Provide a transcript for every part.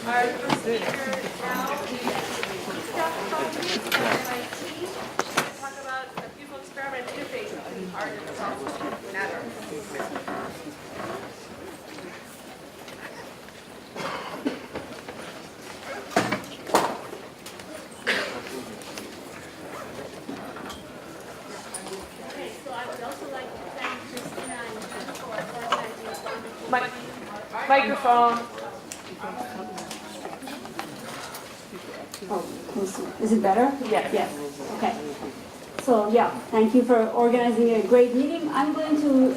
Our first speaker now is Nikta Fahkri from MIT. She'll talk about a beautiful experiment interface between art and soft matter. Okay, so I would also like to thank Christina and Jen for organizing this wonderful microphone. Oh, is it better? Yes. Yes. Okay. So yeah, thank you for organizing a great meeting. I'm going to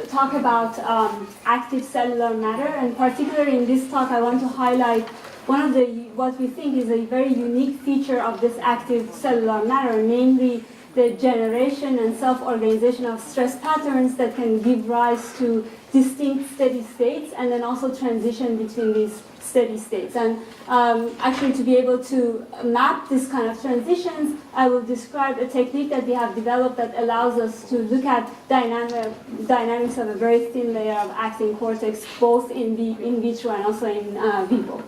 talk about active cellular matter, and particularly in this talk, I want to highlight one of the what we think is a very unique feature of this active cellular matter, namely the generation and self-organization of stress patterns that can give rise to distinct steady states, and then also transition between these steady states. And actually, to be able to map this kind of transitions, I will describe a technique that we have developed that allows us to look at dynamics of a very thin layer of actin cortex, both in vitro and also in vivo.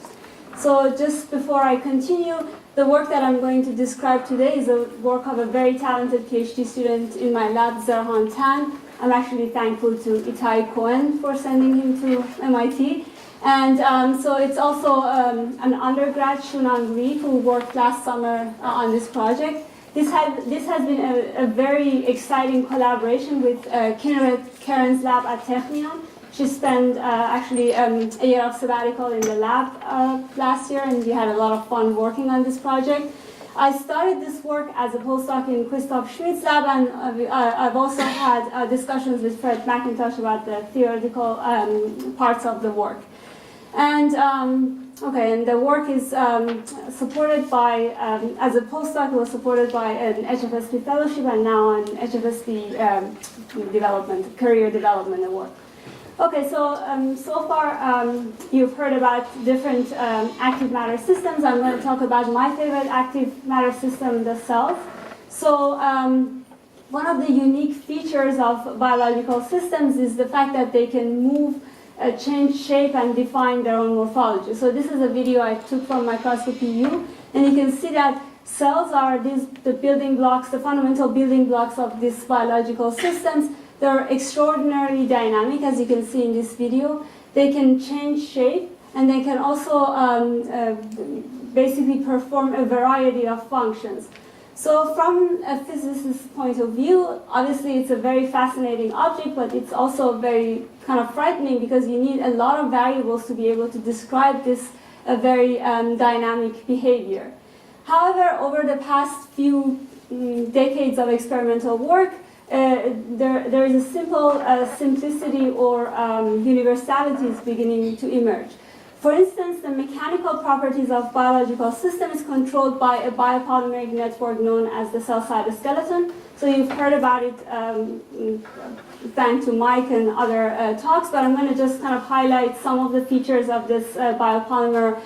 So just before I continue, the work that I'm going to describe today is the work of a very talented PhD student in my lab, Zerhan Tan. I'm actually thankful to Itai Cohen for sending him to MIT. And so it's also an undergrad, Shunan Ri, who worked last summer on this project. This has been a very exciting collaboration with Kinneret Karen's lab at Technion. She spent actually a year of sabbatical in the lab last year, and we had a lot of fun working on this project. I started this work as a postdoc in Christoph Schmidt's lab, and I've also had discussions with Fred McIntosh about the theoretical parts of the work. And and the work is supported by, as a postdoc, it was supported by an HFSP fellowship, and now an HFSP career development award. Okay, so so far you've heard about different active matter systems. I'm going to talk about my favorite active matter system, the cells. So one of the unique features of biological systems is the fact that they can move, change shape, and define their own morphology. So this is a video I took from Microscopy U, and you can see that cells are the building blocks, the fundamental building blocks of these biological systems. They're extraordinarily dynamic, as you can see in this video. They can change shape, and they can also basically perform a variety of functions. So from a physicist's point of view, obviously it's a very fascinating object, but it's also very kind of frightening because you need a lot of variables to be able to describe this very dynamic behavior. However, over the past few decades of experimental work, there is a simple simplicity or universality is beginning to emerge. For instance, the mechanical properties of biological systems is controlled by a biopolymeric network known as the cell cytoskeleton. So you've heard about it thanks to Mike and other talks, but I'm going to just kind of highlight some of the features of this biopolymer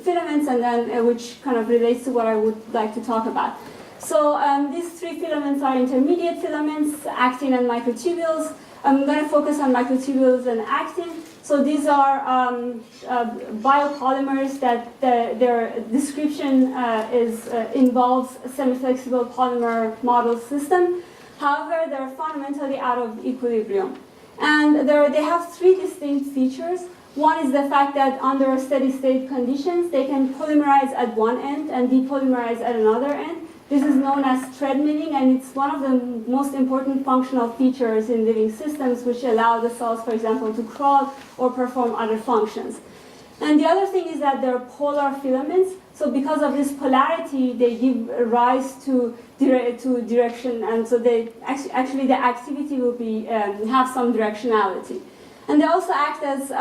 filaments, and then which kind of relates to what I would like to talk about. So these three filaments are intermediate filaments, actin and microtubules. I'm going to focus on microtubules and actin. So these are biopolymers that their description involves a semi-flexible polymer model system. However, they're fundamentally out of equilibrium. And they have three distinct features. One is the fact that under steady-state conditions, they can polymerize at one end and depolymerize at another end. This is known as treadmilling, and it's one of the most important functional features in living systems, which allow the cells, for example, to crawl or perform other functions. And the other thing is that they're polar filaments. So because of this polarity, they give rise to direction, and so they actually the activity will be have some directionality. And they also act as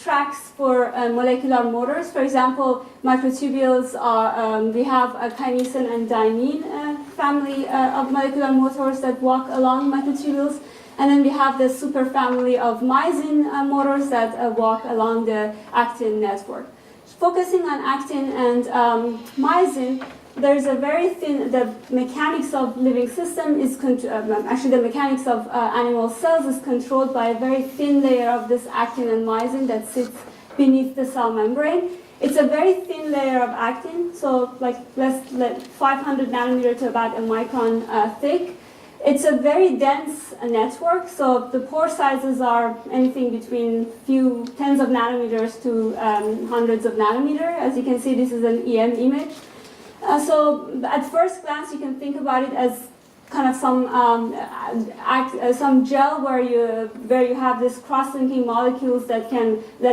tracks for molecular motors. For example, microtubules are, we have a kinesin and dynein family of molecular motors that walk along microtubules. And then we have the superfamily of myosin motors that walk along the actin network. Focusing on actin and myosin, there's a very thin, the mechanics of living system is, actually the mechanics of animal cells is controlled by a very thin layer of this actin and myosin that sits beneath the cell membrane. It's a very thin layer of actin, so like less 500 nanometer to about a micron thick. It's a very dense network, so the pore sizes are anything between few tens of nanometers to hundreds of nanometer. As you can see, this is an EM image. So at first glance, you can think about it as kind of some gel where you have this cross-linking molecules that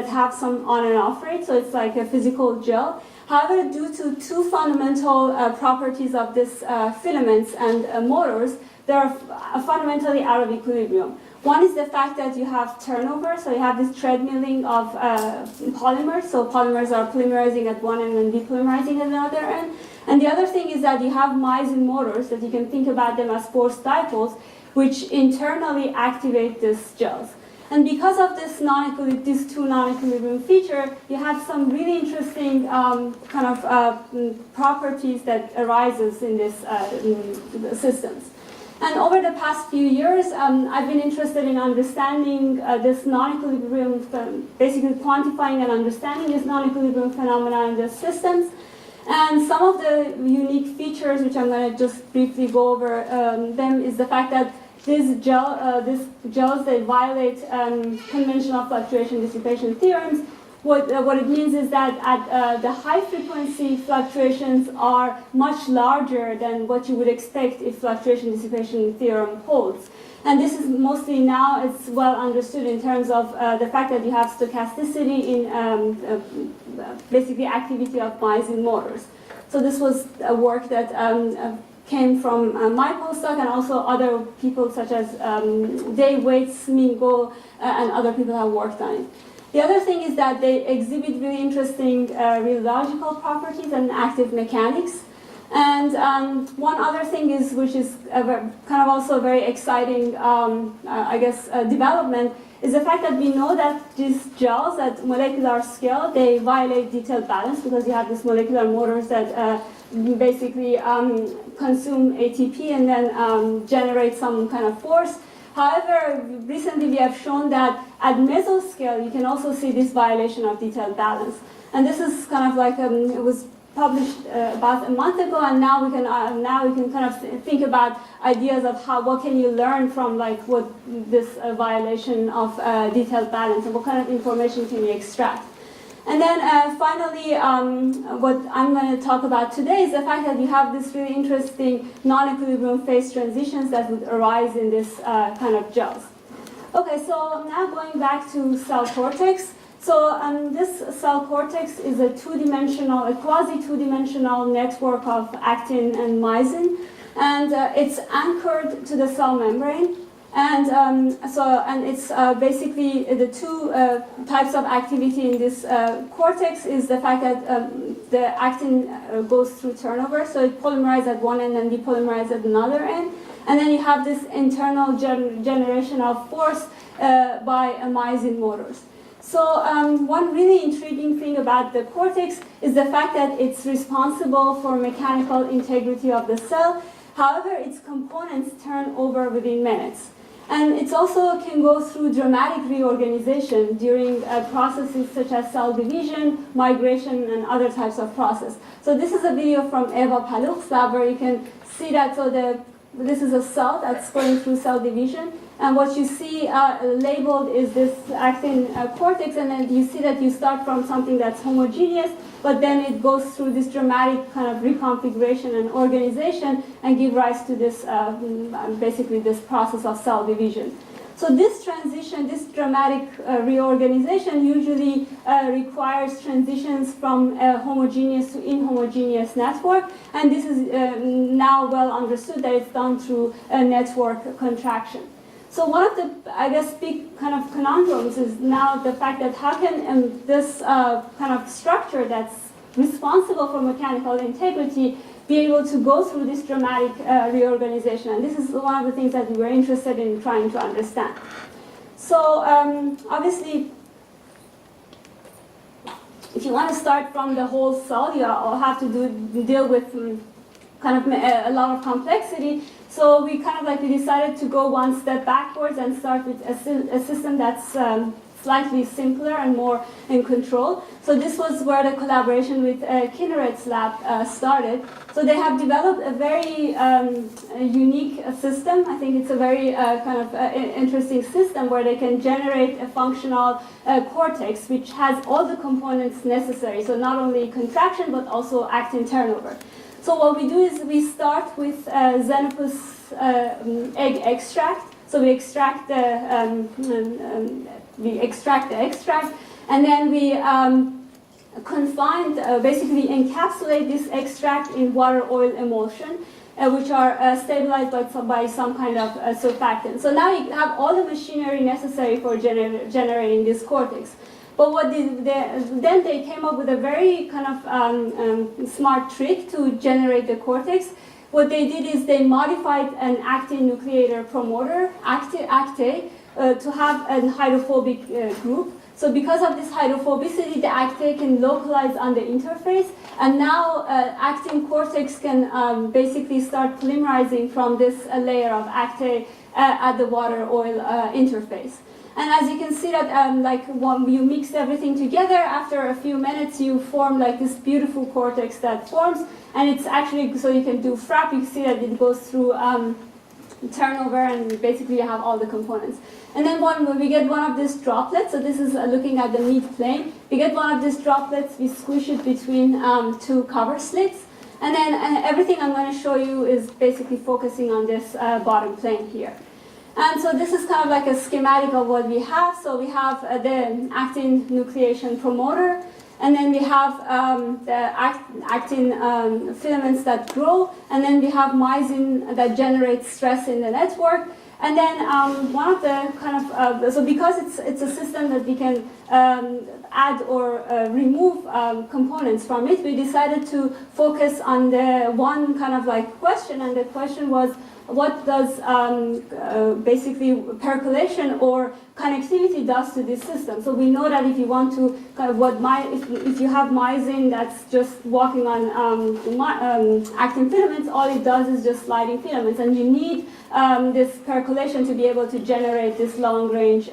have some on and off rate. So it's like a physical gel. However, due to two fundamental properties of this filaments and motors, they are fundamentally out of equilibrium. One is the fact that you have turnover, so you have this treadmilling of polymers. So polymers are polymerizing at one end and depolymerizing at another end. And the other thing is that you have myosin motors that you can think about them as forced dipoles, which internally activate these gels. And because of this these two non-equilibrium feature, you have some really interesting properties that arises in this systems. And over the past few years, I've been interested in understanding this non-equilibrium, basically quantifying and understanding this non-equilibrium phenomena in the systems. And some of the unique features, which I'm going to just briefly go over them, is the fact that these gels, they violate conventional fluctuation dissipation theorems. What it means is that at the high frequency fluctuations are much larger than what you would expect if fluctuation dissipation theorem holds. And this is mostly now, it's well understood in terms of the fact that you have stochasticity in basically activity of myosin motors. So this was a work that came from my postdoc and also other people such as Dave Waits, Mingo, and other people have worked on it. The other thing is that they exhibit really interesting rheological properties and active mechanics. And one other thing is, which is kind of also a very exciting, development, is the fact that we know that these gels at molecular scale, they violate detailed balance because you have these molecular motors that basically consume ATP and then generate some kind of force. However, recently we have shown that at mesoscale, you can also see this violation of detailed balance. And this is kind of like, it was published about a month ago, and now we can kind of think about ideas of what can you learn from what this violation of detailed balance, and what kind of information can you extract. And then finally, what I'm going to talk about today is the fact that we have this really interesting non-equilibrium phase transitions that would arise in this kind of gels. Okay, so now going back to cell cortex. So this cell cortex is a quasi-two-dimensional network of actin and myosin, and it's anchored to the cell membrane. And it's basically the two types of activity in this cortex is the fact that the actin goes through turnover, so it polymerizes at one end and depolymerizes at another end. And then you have this internal generation of force by myosin motors. So one really intriguing thing about the cortex is the fact that it's responsible for mechanical integrity of the cell. However, its components turn over within minutes. And it also can go through dramatic reorganization during processes such as cell division, migration, and other types of process. So this is a video from Eva Paluch's lab where you can see that. So this is a cell that's going through cell division. And what you see labeled is this actin cortex, and then you see that you start from something that's homogeneous, but then it goes through this dramatic kind of reconfiguration and organization and give rise to this, basically this process of cell division. So this transition, this dramatic reorganization usually requires transitions from a homogeneous to inhomogeneous network, and this is now well understood that it's done through a network contraction. So one of the, I guess, big kind of conundrums is now the fact that how can this kind of structure that's responsible for mechanical integrity be able to go through this dramatic reorganization? And this is one of the things that we were interested in trying to understand. So obviously, if you want to start from the whole cell, you all have to deal with kind of a lot of complexity. So we decided to go one step backwards and start with a system that's slightly simpler and more in control. So this was where the collaboration with Kinneret's lab started. So they have developed a very unique system. I think it's a very interesting system where they can generate a functional cortex which has all the components necessary. So not only contraction but also actin turnover. So what we do is we start with Xenopus egg extract. So we extract the extract, and then we basically encapsulate this extract in water-oil emulsion, which are stabilized by some kind of surfactant. So now you have all the machinery necessary for generating this cortex. But then they came up with a very kind of smart trick to generate the cortex. What they did is they modified an actin nucleator promoter, acte, to have a hydrophobic group. So because of this hydrophobicity, the acte can localize on the interface, and now actin cortex can basically start polymerizing from this layer of acte at the water-oil interface. And as you can see that when you mix everything together, after a few minutes you form like this beautiful cortex that forms, and it's actually, so you can do frap, you see that it goes through turnover, and basically you have all the components. And then when we get one of these droplets, so this is looking at the meat plane, we get one of these droplets, we squish it between two cover slits, and then everything I'm going to show you is basically focusing on this bottom plane here. And so this is kind of like a schematic of what we have. So we have the actin nucleation promoter, and then we have the actin filaments that grow, and then we have myosin that generates stress in the network. And then one of the kind of, so because it's a system that we can add or remove components from it, we decided to focus on the one kind of like question, and the question was, what does basically percolation or connectivity does to this system? So we know that if you want to kind of if you have myosin that's just walking on actin filaments, all it does is just sliding filaments, and you need this percolation to be able to generate this long-range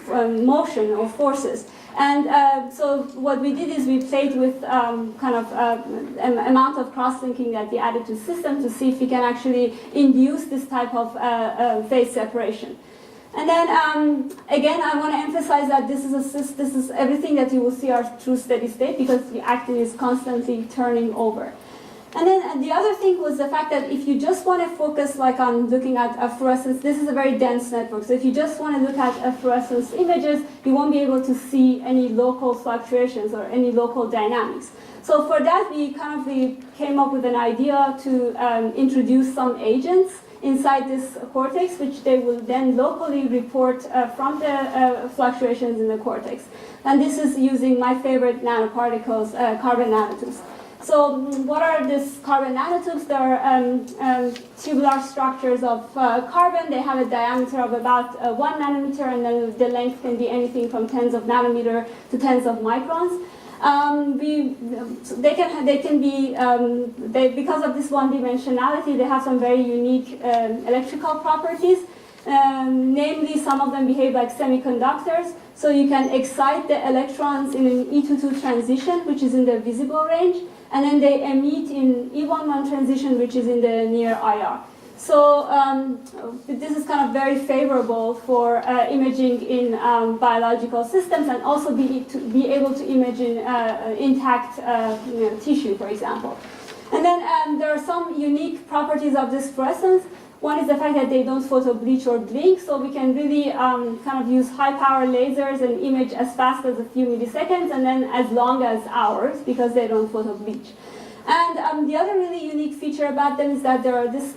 motion or forces. And so what we did is we played with kind of an amount of cross-linking that we added to the system to see if we can actually induce this type of phase separation. And then again, I want to emphasize that this is everything that you will see are true steady state, because the actin is constantly turning over. And then the other thing was the fact that if you just want to focus like on looking at fluorescence, this is a very dense network. So if you just want to look at fluorescence images, you won't be able to see any local fluctuations or any local dynamics. So for that, we came up with an idea to introduce some agents inside this cortex, which they will then locally report from the fluctuations in the cortex. And this is using my favorite nanoparticles, carbon nanotubes. So what are these carbon nanotubes? They are tubular structures of carbon. They have a diameter of about 1 nanometer, and then the length can be anything from tens of nanometer to tens of microns. Because of this one-dimensionality, they have some very unique electrical properties. Namely, some of them behave like semiconductors. So you can excite the electrons in an E2-2 transition, which is in the visible range, and then they emit in E1-1 transition, which is in the near IR. So this is kind of very favorable for imaging in biological systems, and also be able to image in intact tissue, for example. And then there are some unique properties of this fluorescence. One is the fact that they don't photo-bleach or blink, so we can really kind of use high-power lasers and image as fast as a few milliseconds, and then as long as hours, because they don't photo-bleach. And the other really unique feature about them is that there are this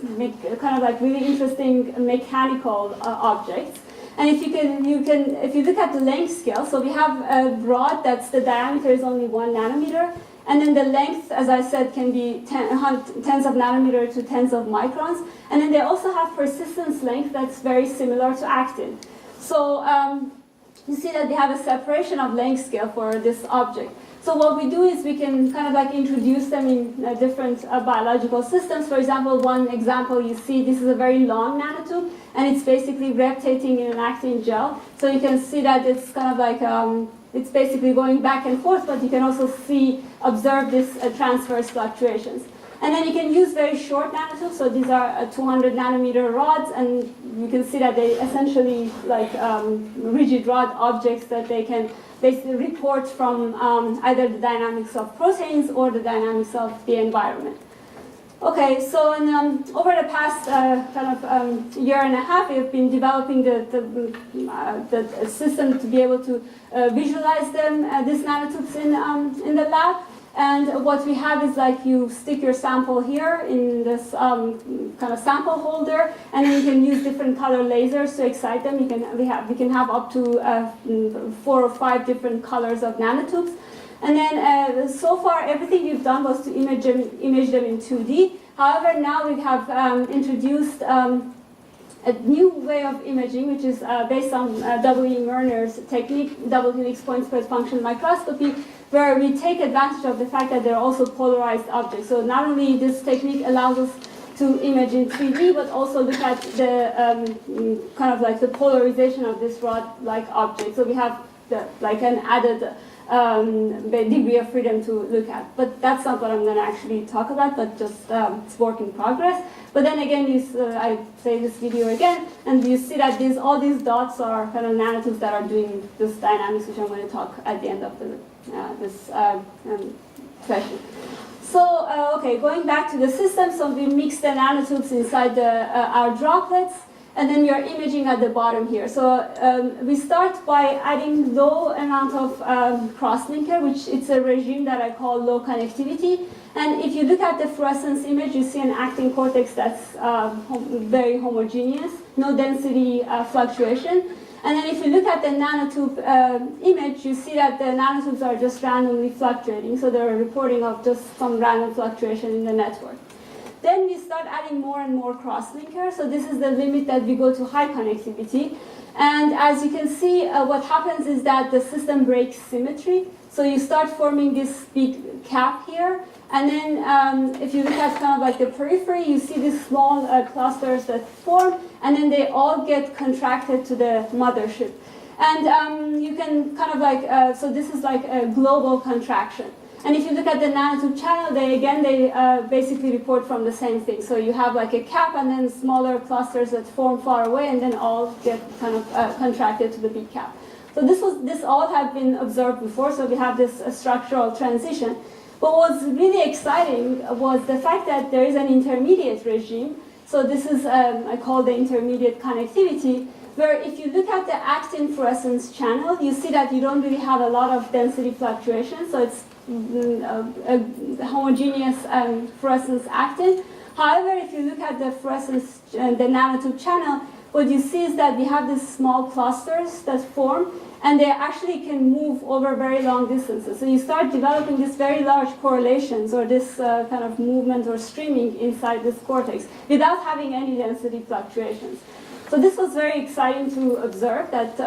kind of like really interesting mechanical objects. And if you look at the length scale, so we have a rod that's the diameter is only 1 nanometer, and then the length, as I said, can be tens of nanometer to tens of microns. And then they also have persistence length that's very similar to actin. So you see that they have a separation of length scale for this object. So what we do is we can kind of like introduce them in different biological systems. For example, one example you see, this is a very long nanotube, and it's basically rotating in an actin gel. So you can see that it's kind of like, it's basically going back and forth, but you can also observe this transverse fluctuations. And then you can use very short nanotubes. So these are 200 nanometer rods, and you can see that they essentially like rigid rod objects that they can basically report from either the dynamics of proteins or the dynamics of the environment. Okay, so over the past year and a half, we've been developing the system to be able to visualize them, these nanotubes in the lab. And what we have is like you stick your sample here in this kind of sample holder, and then you can use different color lasers to excite them. We can have up to 4 or 5 different colors of nanotubes. And then so far, everything we've done was to image them in 2D. However, now we have introduced a new way of imaging, which is based on W.E. Merner's technique, double helix point spread function microscopy, where we take advantage of the fact that they're also polarized objects. So not only this technique allows us to image in 3D, but also look at the kind of like the polarization of this rod-like object. So we have like an added degree of freedom to look at. But that's not what I'm going to actually talk about, but just it's work in progress. But then again, I say this video again, and you see that all these dots are kind of nanotubes that are doing this dynamics, which I'm going to talk at the end of this session. So, okay, going back to the system, so we mix the nanotubes inside our droplets, and then we are imaging at the bottom here. So we start by adding low amount of cross-linker, which it's a regime that I call low connectivity. And if you look at the fluorescence image, you see an actin cortex that's very homogeneous, no density fluctuation. And then if you look at the nanotube image, you see that the nanotubes are just randomly fluctuating. So they're reporting of just some random fluctuation in the network. Then we start adding more and more cross-linkers. So this is the limit that we go to high connectivity. And as you can see, what happens is that the system breaks symmetry. So you start forming this big cap here. And then if you look at kind of like the periphery, you see these small clusters that form, and then they all get contracted to the mothership. And you can kind of like, so this is like a global contraction. And if you look at the nanotube channel, they basically report from the same thing. So you have like a cap and then smaller clusters that form far away and then all get kind of contracted to the big cap. So this all have been observed before, so we have this structural transition. But what was really exciting was the fact that there is an intermediate regime. So this is, I call the intermediate connectivity, where if you look at the actin fluorescence channel, you see that you don't really have a lot of density fluctuation. So it's a homogeneous fluorescence actin. However, if you look at the fluorescence, the nanotube channel, what you see is that we have these small clusters that form, and they actually can move over very long distances. So you start developing these very large correlations or this kind of movement or streaming inside this cortex without having any density fluctuations. So this was very exciting to observe that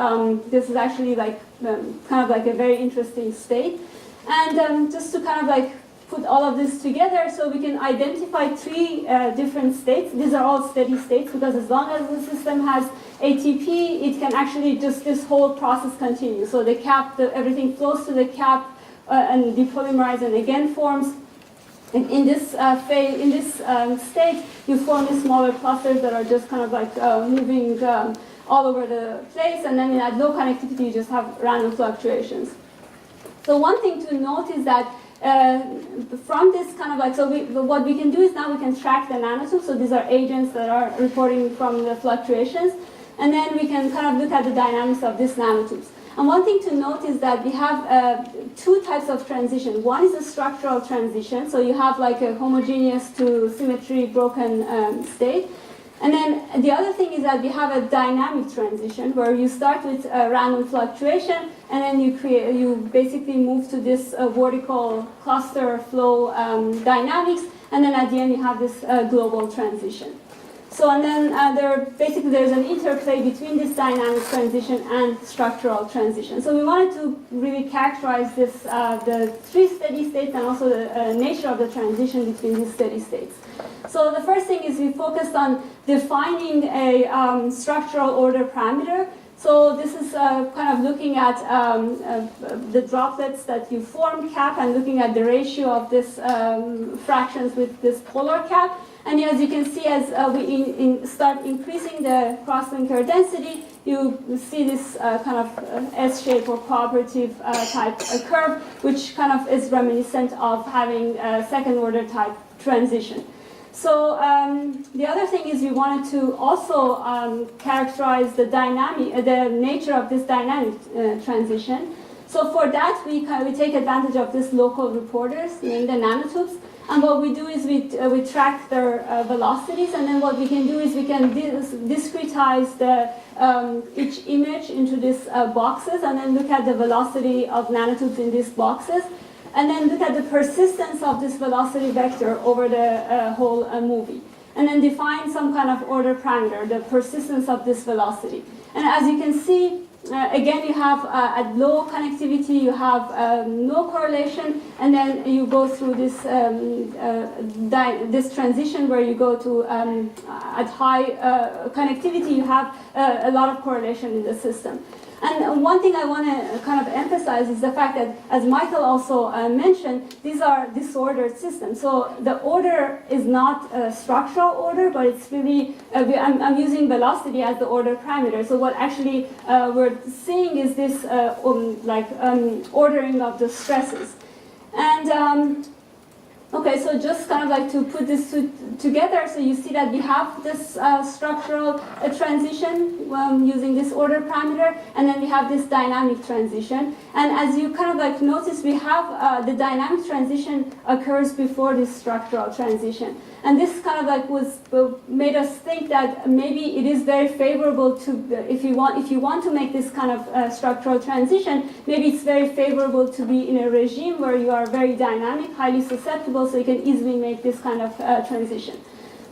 this is actually like kind of like a very interesting state. And just to kind of like put all of this together, so we can identify 3 different states. These are all steady states because as long as the system has ATP, it can actually just this whole process continue. So the cap, everything flows to the cap and depolymerize and again forms. And in this state, you form these smaller clusters that are just kind of like moving all over the place. And then at low connectivity, you just have random fluctuations. So one thing to note is that from this kind of like, so what we can do is now we can track the nanotubes. So these are agents that are reporting from the fluctuations. And then we can kind of look at the dynamics of these nanotubes. And one thing to note is that we have 2 types of transition. One is a structural transition. So you have like a homogeneous to symmetry broken state. And then the other thing is that we have a dynamic transition where you start with a random fluctuation and then you basically move to this vertical cluster flow dynamics, and then at the end you have this global transition. So, and then basically there's an interplay between this dynamic transition and structural transition. So we wanted to really characterize this, the three steady states and also the nature of the transition between these steady states. So the first thing is we focused on defining a structural order parameter. So this is kind of looking at the droplets that you form cap and looking at the ratio of this fractions with this polar cap. And as you can see, as we start increasing the cross-linker density, you see this kind of S-shape or cooperative type curve, which kind of is reminiscent of having a second-order type transition. So the other thing is we wanted to also characterize the nature of this dynamic transition. So for that, we take advantage of this local reporters named the nanotubes. And what we do is we track their velocities, and then what we can do is we can discretize each image into these boxes, and then look at the velocity of nanotubes in these boxes, and then look at the persistence of this velocity vector over the whole movie, and then define some kind of order parameter, the persistence of this velocity. And as you can see, again, you have at low connectivity, you have no correlation, and then you go through this this transition where you go to at high connectivity, you have a lot of correlation in the system. And one thing I want to kind of emphasize is the fact that, as Michael also mentioned, these are disordered systems. So the order is not a structural order, but it's really, I'm using velocity as the order parameter. So what actually we're seeing is this ordering of the stresses. And okay, so just kind of like to put this together, so you see that we have this structural transition using this order parameter, and then we have this dynamic transition. And as you kind of like notice, we have the dynamic transition occurs before this structural transition. And this kind of like made us think that maybe it is very favorable to, if you want to make this kind of structural transition, maybe it's very favorable to be in a regime where you are very dynamic, highly susceptible, so you can easily make this kind of transition.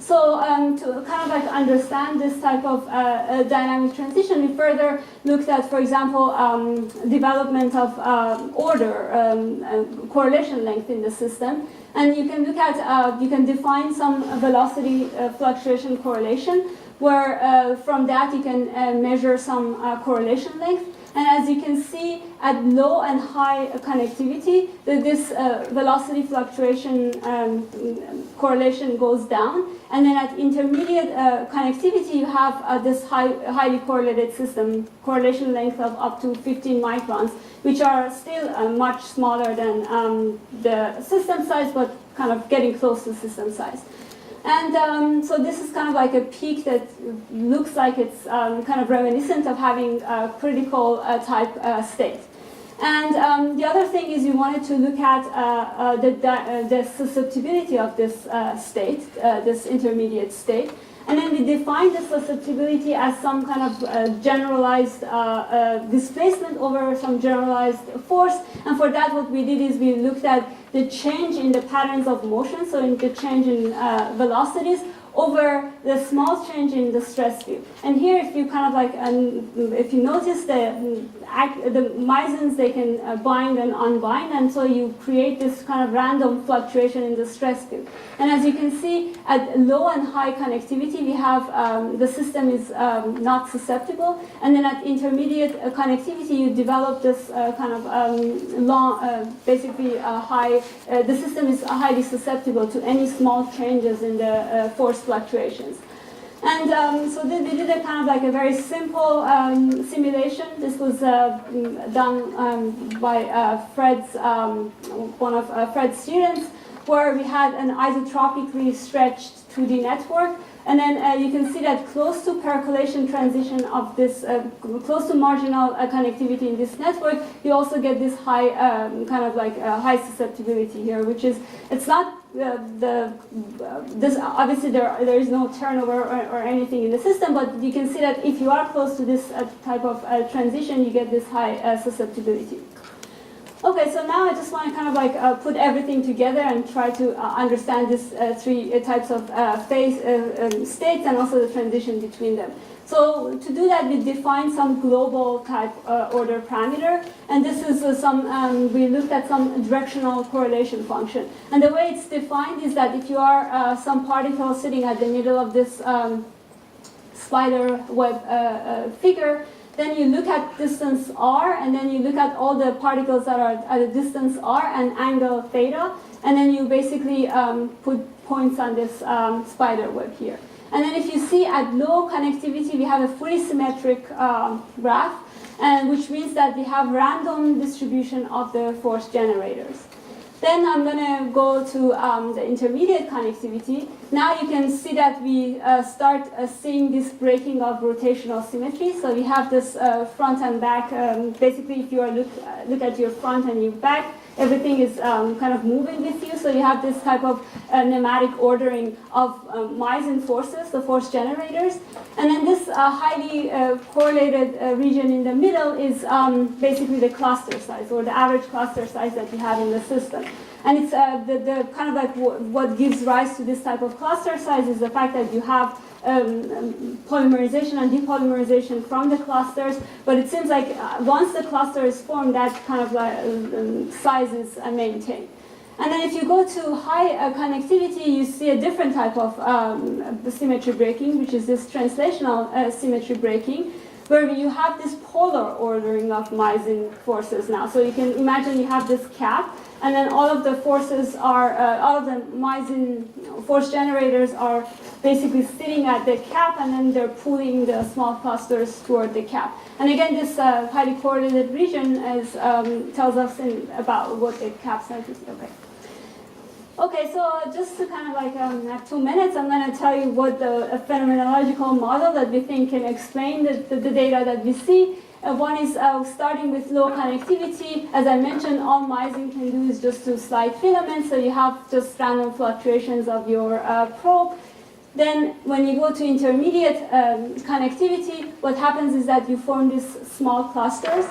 So to kind of like understand this type of dynamic transition, we further looked at, for example, development of correlation length in the system. And you can look at, you can define some velocity fluctuation correlation, where from that you can measure some correlation length. And as you can see, at low and high connectivity, this velocity fluctuation correlation goes down. And then at intermediate connectivity, you have this highly correlated system, correlation length of up to 15 microns, which are still much smaller than the system size, but kind of getting close to system size. And so this is kind of like a peak that looks like it's kind of reminiscent of having a critical type state. And the other thing is we wanted to look at the susceptibility of this state, this intermediate state. And then we defined the susceptibility as some kind of generalized displacement over some generalized force. And for that, what we did is we looked at the change in the patterns of motion, so in the change in velocities, over the small change in the stress field. And here, if you kind of like, if you notice the myosins, they can bind and unbind, and so you create this kind of random fluctuation in the stress field. And as you can see, at low and high connectivity, we have the system is not susceptible, and then at intermediate connectivity, you develop this kind of basically high. The system is highly susceptible to any small changes in the force fluctuations. And so we did a kind of like a very simple simulation. This was done by Fred's, one of Fred's students, where we had an isotropically stretched 2D network. And then you can see that close to percolation transition of this, close to marginal connectivity in this network, you also get this high, kind of like high susceptibility here, which is, it's not this obviously there is no turnover or anything in the system, but you can see that if you are close to this type of transition, you get this high susceptibility. Okay, so now I just want to kind of like put everything together and try to understand these three types of phase states and also the transition between them. So to do that, we define some global type order parameter, and this is we looked at some directional correlation function. And the way it's defined is that if you are some particle sitting at the middle of this spider web figure, then you look at distance r, and then you look at all the particles that are at a distance r and angle theta, and then you basically put points on this spider web here. And then if you see at low connectivity, we have a free symmetric graph, and which means that we have random distribution of the force generators. Then I'm going to go to the intermediate connectivity. Now you can see that we start seeing this breaking of rotational symmetry. So we have this front and back. Basically, if you are look at your front and your back, everything is kind of moving with you. So you have this type of nematic ordering of Myosin forces, the force generators. And then this highly correlated region in the middle is basically the cluster size, or the average cluster size that you have in the system. And it's the kind of like what gives rise to this type of cluster size is the fact that you have polymerization and depolymerization from the clusters, but it seems like once the cluster is formed, that kind of like, size is maintained. And then if you go to high connectivity, you see a different type of symmetry breaking, which is this translational symmetry breaking, where you have this polar ordering of Myosin forces now. So you can imagine you have this cap, and then all of the forces are, all of the Myosin force generators are basically sitting at the cap, and then they're pulling the small clusters toward the cap. And again, this highly correlated region is, tells us about what the cap size is. Okay, so just to kind of like have 2 minutes, I'm going to tell you what the phenomenological model that we think can explain the data that we see. One is starting with low connectivity. As I mentioned, all Myosin can do is just to slide filaments, so you have just random fluctuations of your probe. Then when you go to intermediate connectivity, what happens is that you form these small clusters.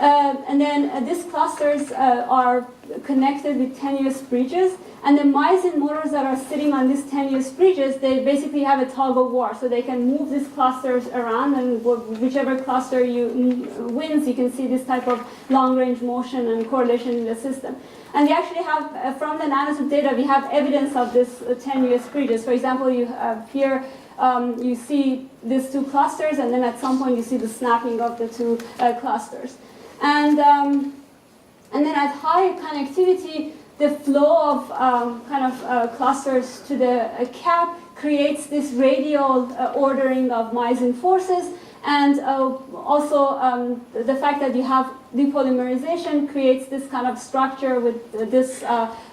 And then these clusters are connected with tenuous bridges. And the Myosin motors that are sitting on these tenuous bridges, they basically have a tug of war. So they can move these clusters around, and whichever cluster wins, you can see this type of long-range motion and correlation in the system. And we actually have, from the nanotube data, we have evidence of this tenuous bridges. For example, you have here, you see these two clusters, and then at some point you see the snapping of the two clusters. And then at high connectivity, the flow of clusters to the cap creates this radial ordering of Myosin forces, and also the fact that you have depolymerization creates this kind of structure with this,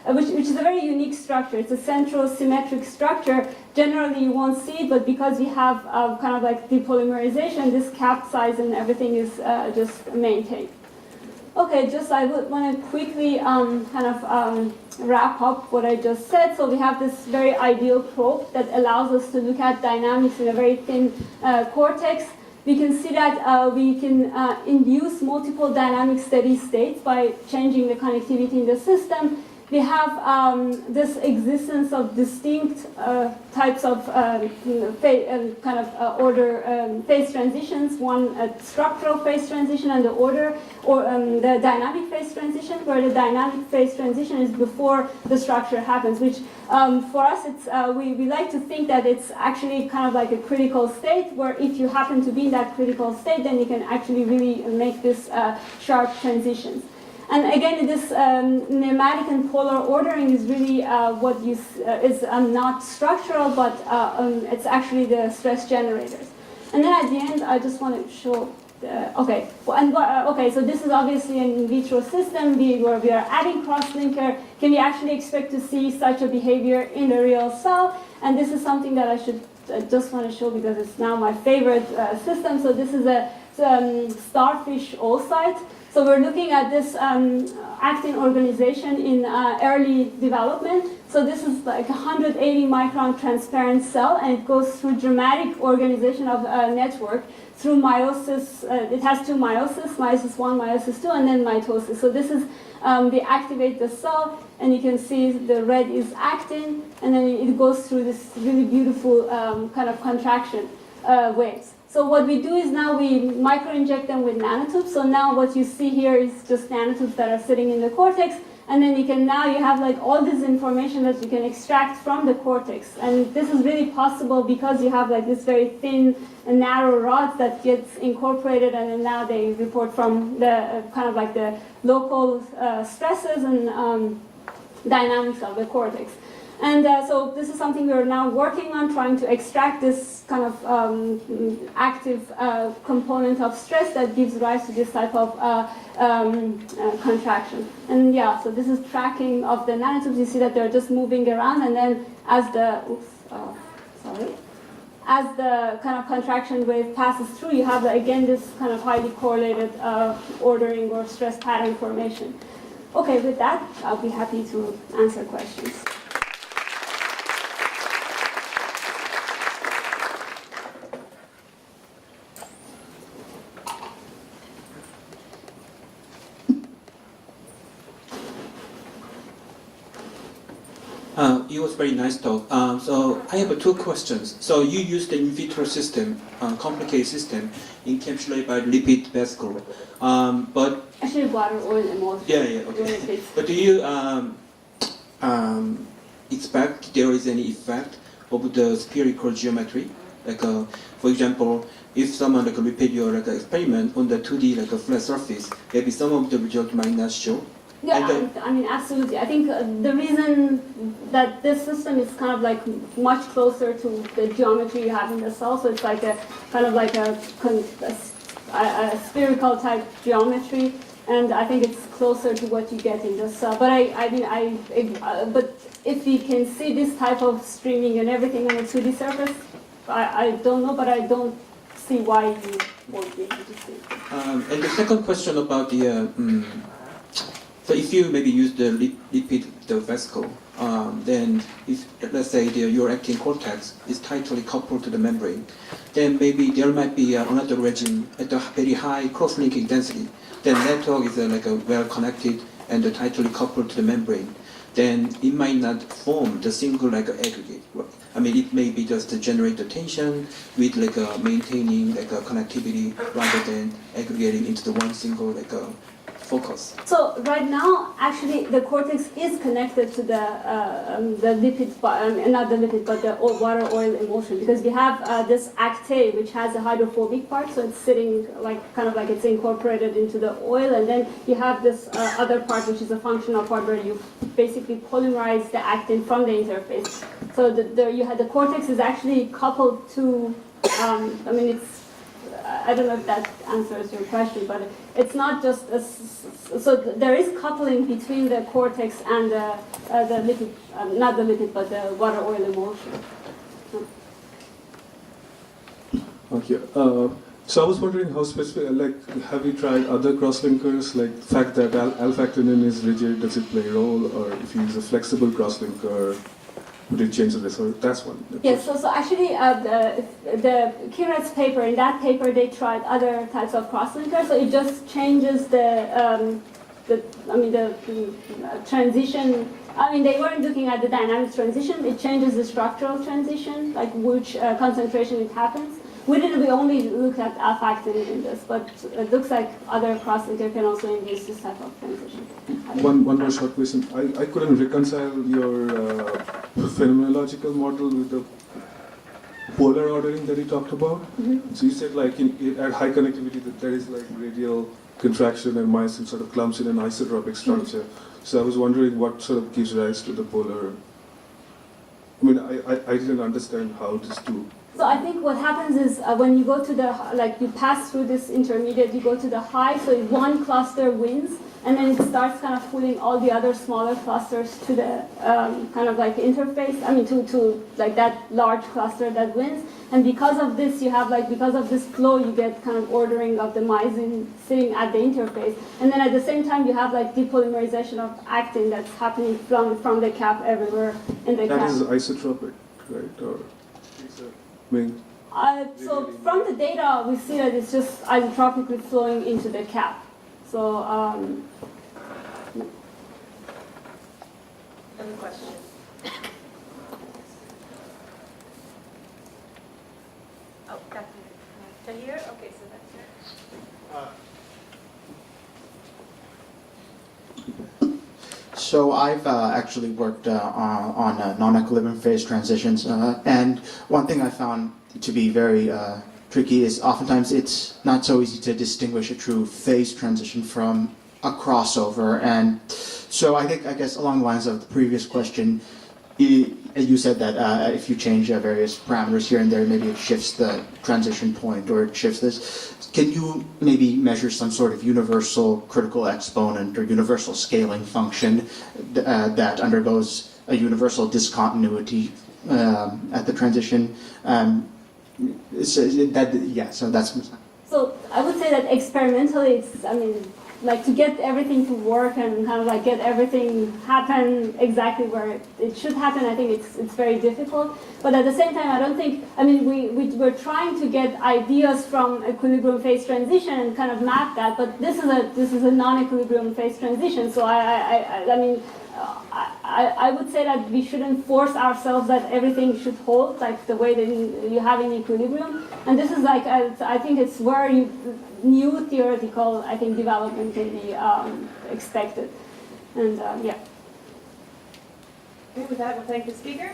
which is a very unique structure. It's a central symmetric structure. Generally, you won't see it, but because we have kind of like depolymerization, this cap size and everything is just maintained. Okay, I would want to quickly wrap up what I just said. So we have this very ideal probe that allows us to look at dynamics in a very thin cortex. We can see that we can induce multiple dynamic steady states by changing the connectivity in the system. We have this existence of distinct types of phase transitions, one structural phase transition and the order, or the dynamic phase transition, where the dynamic phase transition is before the structure happens, which for us, it's, we like to think that it's actually kind of like a critical state, where if you happen to be in that critical state, then you can actually really make this sharp transitions. And again, this nematic and polar ordering is really what is not structural, but it's actually the stress generators. And then at the end, I just want to show. So this is obviously an in vitro system where we are adding cross-linker. Can we actually expect to see such a behavior in the real cell? And this is something that I just want to show because it's now my favorite system. So this is a starfish oocyte. So we're looking at this actin organization in early development. So this is like a 180 micron transparent cell, and it goes through dramatic organization of a network through meiosis. It has two meiosis 1, meiosis 2, and then mitosis. So this is, they activate the cell, and you can see the red is actin, and then it goes through this really beautiful kind of contraction waves. So what we do is now we microinject them with nanotubes. So now what you see here is just nanotubes that are sitting in the cortex. And then you have like all this information that you can extract from the cortex. And this is really possible because you have like this very thin and narrow rods that gets incorporated, and then now they report from the kind of like the local stresses and dynamics of the cortex. And so this is something we're now working on, trying to extract this kind of active component of stress that gives rise to this type of contraction. And yeah, so this is tracking of the nanotubes. You see that they're just moving around, and then as the, as the kind of contraction wave passes through, you have, again, this kind of highly correlated ordering or stress pattern formation. Okay, with that, I'll be happy to answer questions. It was very nice talk. So I have two questions. So you use the in vitro system, complicated system, encapsulated by lipid vesicle. But actually, water, oil, emulsion. yeah, okay. But do you expect there is any effect of the spherical geometry? Like, for example, if someone repeat your experiment on the 2D flat surface, maybe some of the result might not show. Yeah, I mean, absolutely. I think the reason that this system is kind of like much closer to the geometry you have in the cell, so it's like a kind of like a spherical type geometry, and I think it's closer to what you get in the cell. But but if we can see this type of streaming and everything on a 2D surface, I don't know, but I don't see why you won't be able to see. And the second question about the so if you maybe use the lipid vesicle, then if let's say your actin cortex is tightly coupled to the membrane, then maybe there might be another regime at a very high cross-linking density. Then network is well connected and tightly coupled to the membrane. Then it might not form the single aggregate. I mean, it may be just to generate the tension with maintaining connectivity rather than aggregating into the one single focus. So right now, actually, the cortex is connected to the lipid, not the lipid, but the water, oil, emulsion, because we have this acte, which has a hydrophobic part, so it's sitting kind of like it's incorporated into the oil, and then you have this other part, which is a functional part where you basically polymerize the actin from the interface. So the cortex is actually coupled to, I mean, it's, I don't know if that answers your question, but it's not just so there is coupling between the cortex and the lipid, not the lipid, but the water, oil, emulsion. Okay. So I was wondering how specific, have you tried other crosslinkers, like the fact that alpha-actinin is rigid, does it play a role, or if you use a flexible crosslinker, would it change the result? That's one. Yes, so actually the Kirat's paper, in that paper they tried other types of crosslinkers, so it just changes the transition. I mean, they weren't looking at the dynamic transition, it changes the structural transition, like which concentration it happens. We only looked at alpha-actinin in this, but it looks like other crosslinker can also induce this type of transition. One more short question. I couldn't reconcile your phenomenological model with the polar ordering that you talked about. Mm-hmm. So you said at high connectivity that there is radial contraction and myosin sort of clumps in an isotropic structure. Mm-hmm. So I was wondering what sort of gives rise to the polar. I mean, I didn't understand how these two. So I think what happens is when you go to the, you pass through this intermediate, you go to the high, so one cluster wins. and then it starts kind of pulling all the other smaller clusters to the kind of like interface, I mean to like that large cluster that wins. And because of this, you have like, because of this flow, you get kind of ordering of the myosin sitting at the interface. And then at the same time, you have like depolymerization of actin that's happening from the cap everywhere in the cap. That is isotropic, right? Or main. So from the data, we see that it's just isotropically flowing into the cap. So, Any questions? Oh, back to here? Okay, so that's here. So I've actually worked on non-equilibrium phase transitions, and one thing I found to be very tricky is oftentimes it's not so easy to distinguish a true phase transition from a crossover. And so I guess along the lines of the previous question, you said that if you change various parameters here and there, maybe it shifts the transition point or it shifts this. Can you maybe measure some sort of universal critical exponent or universal scaling function that undergoes a universal discontinuity at the transition? So that's... So I would say that experimentally, it's, I mean, like to get everything to work and kind of like get everything happen exactly where it should happen, I think it's very difficult. But at the same time, I don't think, I mean, we're trying to get ideas from equilibrium phase transition and kind of map that, but this is a non-equilibrium phase transition. So I mean, I would say that we shouldn't force ourselves that everything should hold like the way that you have in equilibrium. And this is like, I think it's where new theoretical, I think, development can be expected. And yeah. Okay, with that, we'll thank the speaker.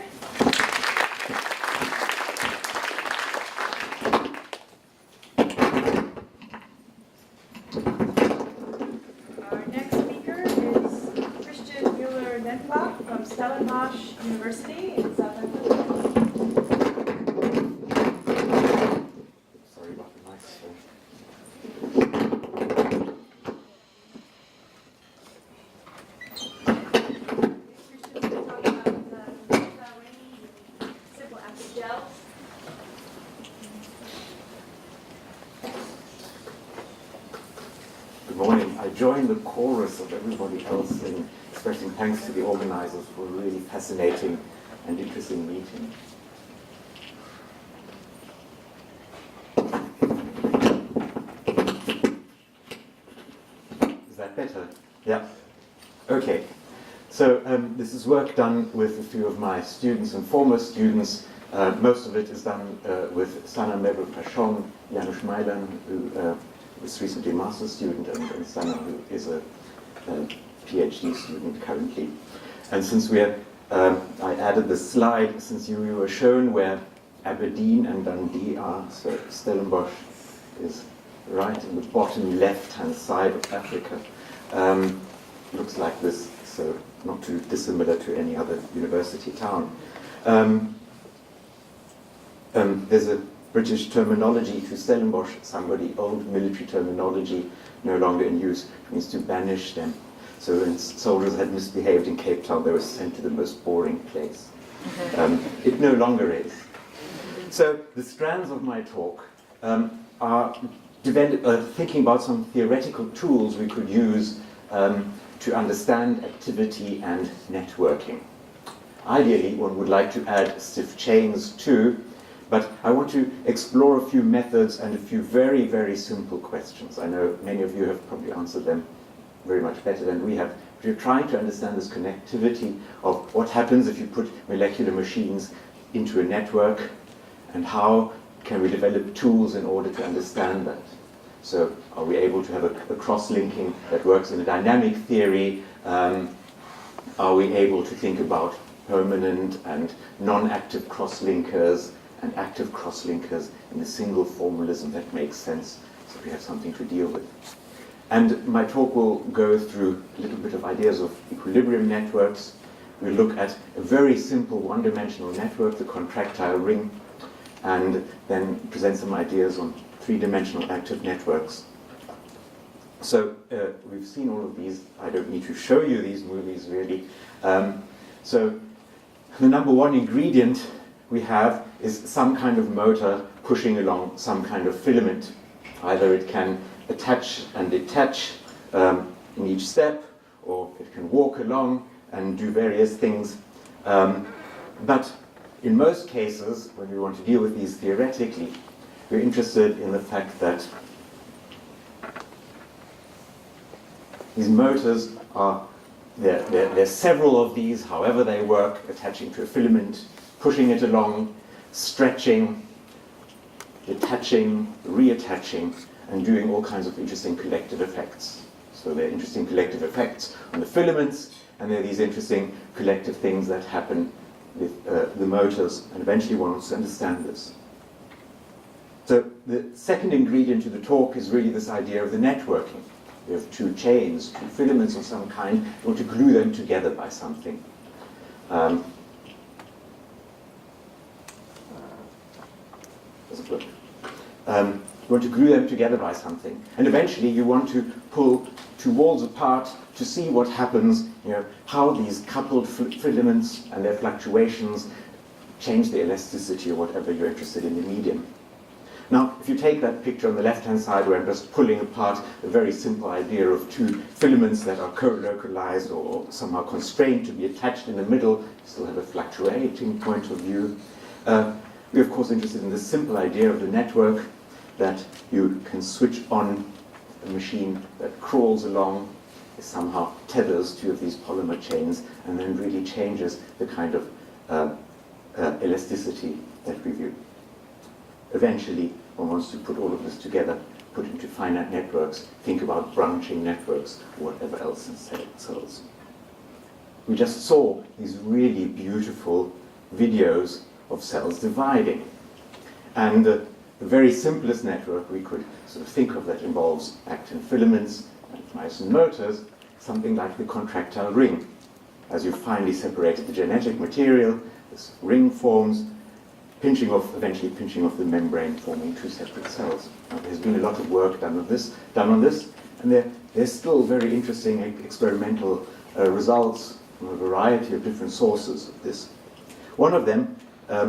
Our next speaker is Kristian Mueller-Nedebock from Stellenbosch University in South Africa. Sorry about the microphone. Kristian's going to talk about simple active gels. Good morning. I join the chorus of everybody else in expressing thanks to the organizers for a really fascinating and interesting meeting. Is that better? Yeah. Okay. So this is work done with a few of my students and former students. Most of it is done with Sana Mebel-Pashon, Janusz Mailan, who was recently a master's student, and Sana, who is a PhD student currently. And since I added this slide, since you were shown where Aberdeen and Dundee are, so Stellenbosch is right in the bottom left-hand side of Africa. Looks like this, so not too dissimilar to any other university town. There's a British terminology to Stellenbosch, somebody old military terminology, no longer in use, it means to banish them. So when soldiers had misbehaved in Cape Town, they were sent to the most boring place. It no longer is. So the strands of my talk are thinking about some theoretical tools we could use to understand activity and networking. Ideally, one would like to add stiff chains too, but I want to explore a few methods and a few very, very simple questions. I know many of you have probably answered them very much better than we have. But we're trying to understand this connectivity of what happens if you put molecular machines into a network, and how can we develop tools in order to understand that. So are we able to have a cross-linking that works in a dynamic theory? Are we able to think about permanent and non-active cross-linkers and active cross-linkers in a single formalism that makes sense, so we have something to deal with? And my talk will go through a little bit of ideas of equilibrium networks. We'll look at a very simple one-dimensional network, the contractile ring, and then present some ideas on three-dimensional active networks. So we've seen all of these. I don't need to show you these movies, really. So the number one ingredient we have is some kind of motor pushing along some kind of filament. Either it can attach and detach in each step, or it can walk along and do various things. But in most cases, when we want to deal with these theoretically, we're interested in the fact that these motors are, there's several of these, however they work, attaching to a filament, pushing it along, stretching, detaching, reattaching, and doing all kinds of interesting collective effects. So there are interesting collective effects on the filaments, and there are these interesting collective things that happen with the motors, and eventually one wants to understand this. So the second ingredient to the talk is really this idea of the networking. We have two chains, two filaments of some kind. We want to glue them together by something. Does it work? You want to glue them together by something. And eventually you want to pull two walls apart to see what happens, how these coupled filaments and their fluctuations change the elasticity or whatever you're interested in the medium. Now, if you take that picture on the left-hand side where I'm just pulling apart a very simple idea of two filaments that are co-localized or somehow constrained to be attached in the middle, you still have a fluctuating point of view. We're of course interested in the simple idea of the network, that you can switch on a machine that crawls along, somehow tethers two of these polymer chains, and then really changes the kind of elasticity that we view. Eventually, one wants to put all of this together, put into finite networks, think about branching networks, or whatever else in cells. We just saw these really beautiful videos of cells dividing. And the very simplest network we could sort of think of that involves actin filaments and myosin motors, something like the contractile ring. As you finally separated the genetic material, this ring forms, eventually pinching off the membrane, forming two separate cells. Now, there's been a lot of work done on this, and there's still very interesting experimental results from a variety of different sources of this. One of them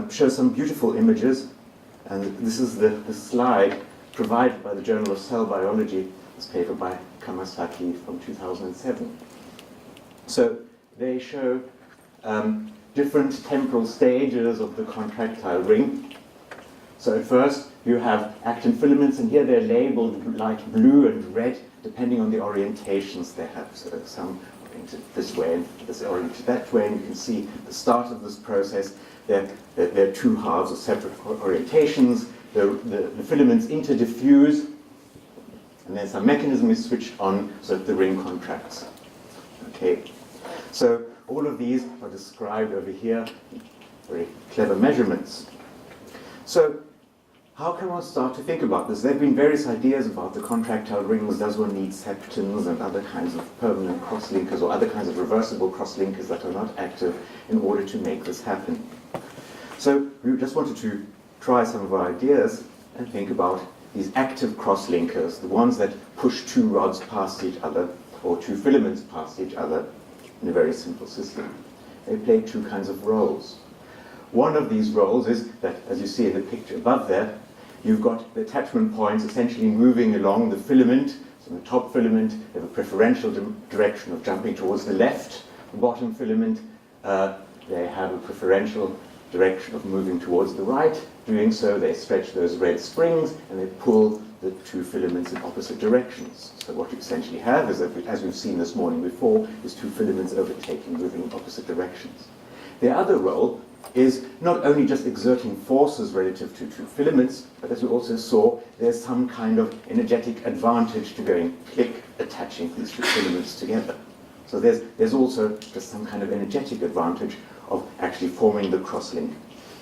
shows some beautiful images, and this is the slide provided by the Journal of Cell Biology, this paper by Kamasaki from 2007. So they show different temporal stages of the contractile ring. So at first you have actin filaments, and here they're labeled light blue and red depending on the orientations they have. So some oriented this way and this oriented that way, and you can see the start of this process. There are two halves of separate orientations. The filaments interdiffuse, and then some mechanism is switched on so that the ring contracts. Okay, so all of these are described over here, very clever measurements. So how can one start to think about this? There have been various ideas about the contractile rings. Does one need septins and other kinds of permanent crosslinkers or other kinds of reversible crosslinkers that are not active in order to make this happen? So we just wanted to try some of our ideas and think about these active crosslinkers, the ones that push two rods past each other or two filaments past each other in a very simple system. They play two kinds of roles. One of these roles is that, as you see in the picture above there, you've got the attachment points essentially moving along the filament. So the top filament, they have a preferential direction of jumping towards the left. The bottom filament, they have a preferential direction of moving towards the right. Doing so, they stretch those red springs and they pull the two filaments in opposite directions. So what you essentially have is that, as we've seen this morning before, is two filaments overtaking, moving in opposite directions. The other role is not only just exerting forces relative to two filaments, but as we also saw, there's some kind of energetic advantage to going click, attaching these two filaments together. So there's also just some kind of energetic advantage of actually forming the crosslink.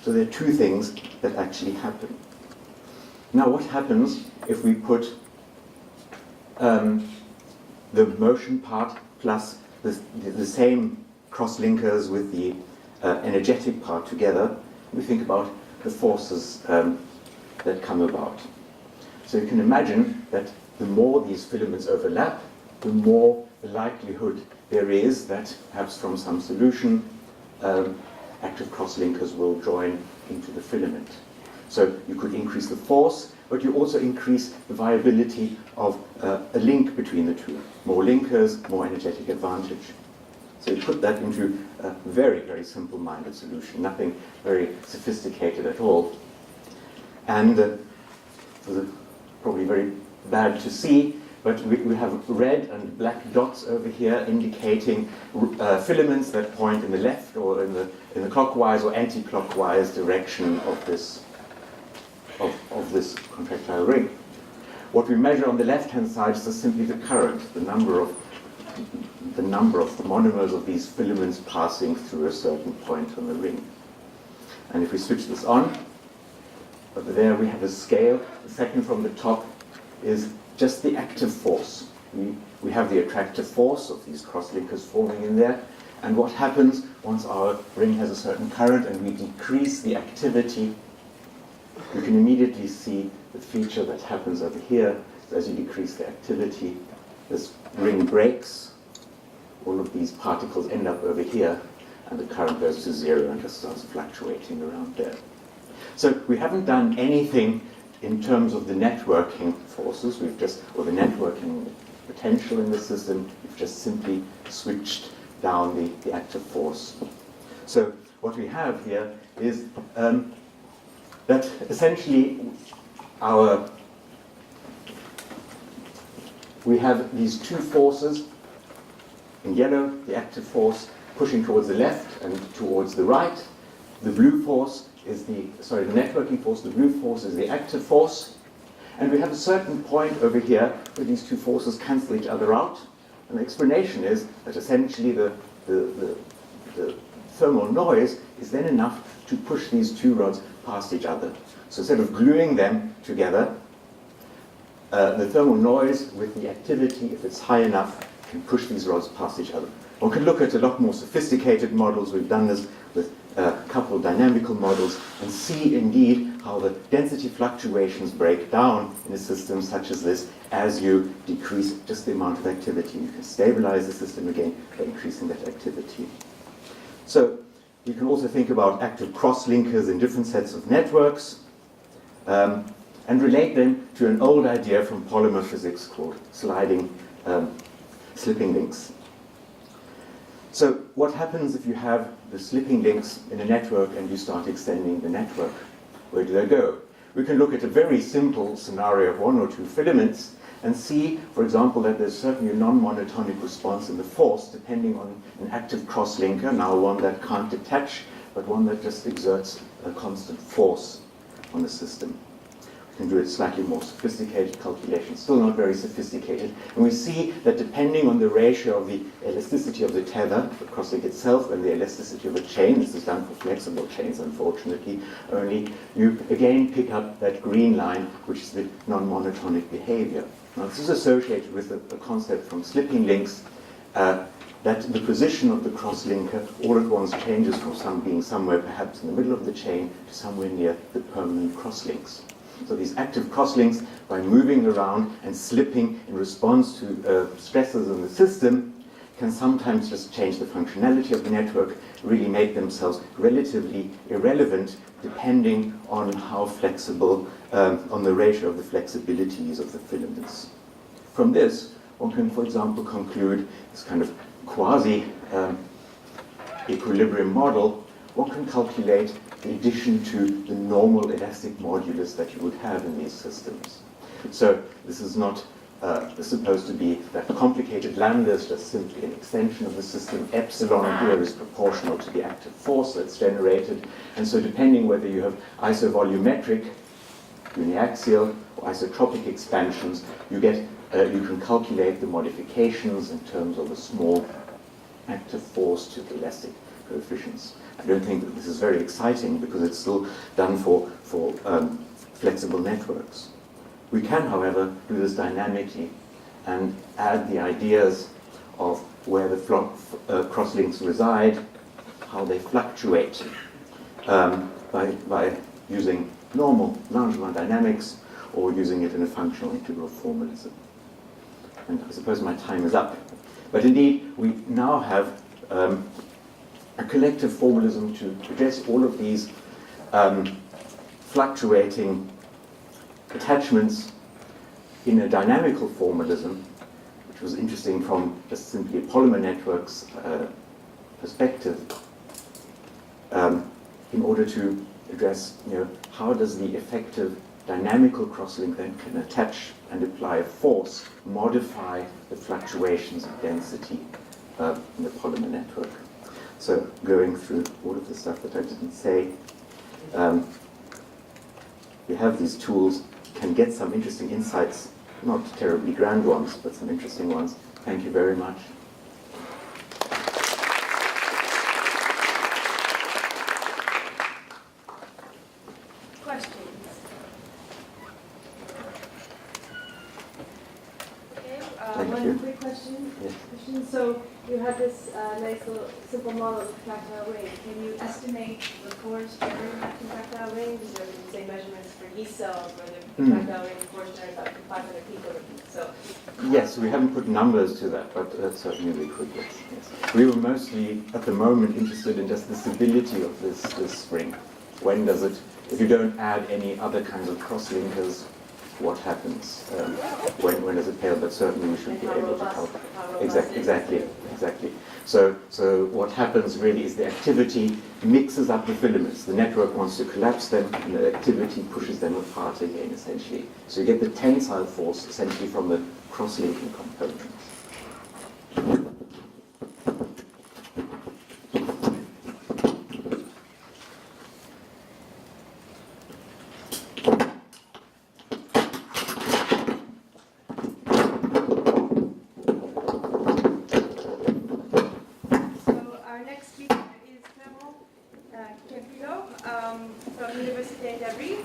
So there are two things that actually happen. Now what happens if we put the motion part plus the same crosslinkers with the energetic part together? We think about the forces that come about. So you can imagine that the more these filaments overlap, the more the likelihood there is that, perhaps from some solution, active cross-linkers will join into the filament. So you could increase the force, but you also increase the viability of a link between the two. More linkers, more energetic advantage. So you put that into a very, very simple-minded solution, nothing very sophisticated at all. And probably very bad to see, but we have red and black dots over here indicating filaments that point in the left or in the clockwise or anti-clockwise direction of this contractile ring. What we measure on the left-hand side is just simply the current, the number of the monomers of these filaments passing through a certain point on the ring. And if we switch this on, over there we have a scale. The second from the top is just the active force. We have the attractive force of these cross-linkers forming in there. And what happens once our ring has a certain current and we decrease the activity, you can immediately see the feature that happens over here. As you decrease the activity, this ring breaks. All of these particles end up over here, and the current goes to zero and just starts fluctuating around there. So we haven't done anything in terms of the networking forces, or the networking potential in the system. We've just simply switched down the active force. So what we have here is that essentially we have these two forces. In yellow, the active force pushing towards the left and towards the right. The blue force is the networking force. The blue force is the active force. And we have a certain point over here where these two forces cancel each other out. And the explanation is that essentially the thermal noise is then enough to push these two rods past each other. So instead of gluing them together, the thermal noise with the activity, if it's high enough, can push these rods past each other. One can look at a lot more sophisticated models. We've done this with a couple of dynamical models and see indeed how the density fluctuations break down in a system such as this as you decrease just the amount of activity. You can stabilize the system again by increasing that activity. So you can also think about active cross-linkers in different sets of networks and relate them to an old idea from polymer physics called slipping links. So what happens if you have the slipping links in a network and you start extending the network? Where do they go? We can look at a very simple scenario of one or two filaments and see, for example, that there's certainly a non-monotonic response in the force depending on an active cross-linker, now one that can't detach, but one that just exerts a constant force on the system. Can do it slightly more sophisticated calculations, still not very sophisticated. And we see that depending on the ratio of the elasticity of the tether, the crosslink itself, and the elasticity of a chain, this is done for flexible chains, unfortunately, only you again pick up that green line, which is the non-monotonic behavior. Now, this is associated with a concept from slipping links, that the position of the crosslinker all at once changes from being somewhere perhaps in the middle of the chain to somewhere near the permanent crosslinks. So these active crosslinks, by moving around and slipping in response to stresses in the system, can sometimes just change the functionality of the network, really make themselves relatively irrelevant depending on how flexible, on the ratio of the flexibilities of the filaments. From this, one can, for example, conclude this kind of quasi-equilibrium model. One can calculate in addition to the normal elastic modulus that you would have in these systems. So this is not supposed to be that complicated. Lambda is just simply an extension of the system. Epsilon here is proportional to the active force that's generated. And so depending whether you have isovolumetric, uniaxial, or isotropic expansions, you can calculate the modifications in terms of a small active force to the elastic coefficients. I don't think that this is very exciting because it's still done for flexible networks. We can, however, do this dynamically and add the ideas of where the crosslinks reside, how they fluctuate, by using normal Langevin dynamics or using it in a functional integral formalism. and I suppose my time is up. But indeed, we now have a collective formalism to address all of these fluctuating attachments in a dynamical formalism, which was interesting from just simply a polymer network's perspective, in order to address, how does the effective dynamical crosslink then can attach and apply force, modify the fluctuations of density in the polymer network. So going through all of the stuff that I didn't say, we have these tools, can get some interesting insights, not terribly grand ones, but some interesting ones. Thank you very much. Questions? Okay, Thank One you. quick question. Yes. So you have this nice little simple model of contractile ring. Can you estimate the force during that contractile ring? Because there are the same measurements for yeast cells where the contractile ring force generates up to 500 picorepeats. So Yes, we haven't put numbers to that, but certainly we could, yes. We were mostly, at the moment, interested in just the stability of this ring. When does it, if you don't add any other kinds of cross-linkers, what happens? When does it fail? But certainly we should be able to help. Exactly. So what happens really is the activity mixes up the filaments. The network wants to collapse them, and the activity pushes them apart again, essentially. So you get the tensile force, essentially, from the cross-linking components. From University of Paris.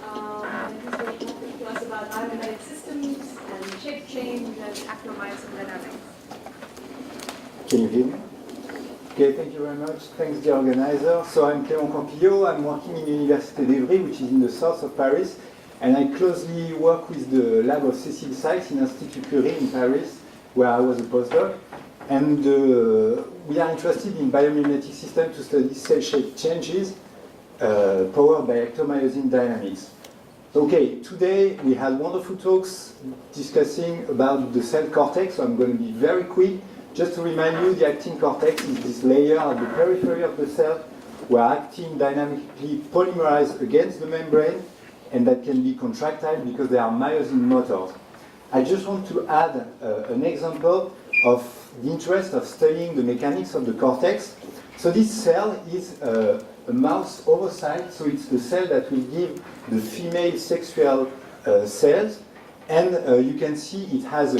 And he's going to talk to us about dynamic systems and shape change and acto-myosin dynamics. Can you hear me? Okay, thank you very much. Thanks, the organizer. So I'm Clément Campillo. I'm working in Université d'Evry, which is in the south of Paris. And I closely work with the lab of Cécile Sykes in Institut Curie in Paris, where I was a postdoc. And we are interested in biomimetic systems to study cell shape changes powered by acto-myosin dynamics. Okay, today we had wonderful talks discussing about the cell cortex, so I'm going to be very quick. Just to remind you, the actin cortex is this layer at the periphery of the cell where actin dynamically polymerizes against the membrane, and that can be contractile because there are myosin motors. I just want to add an example of the interest of studying the mechanics of the cortex. So this cell is a mouse ovocyte, so it's the cell that will give the female sexual cells, and you can see it has a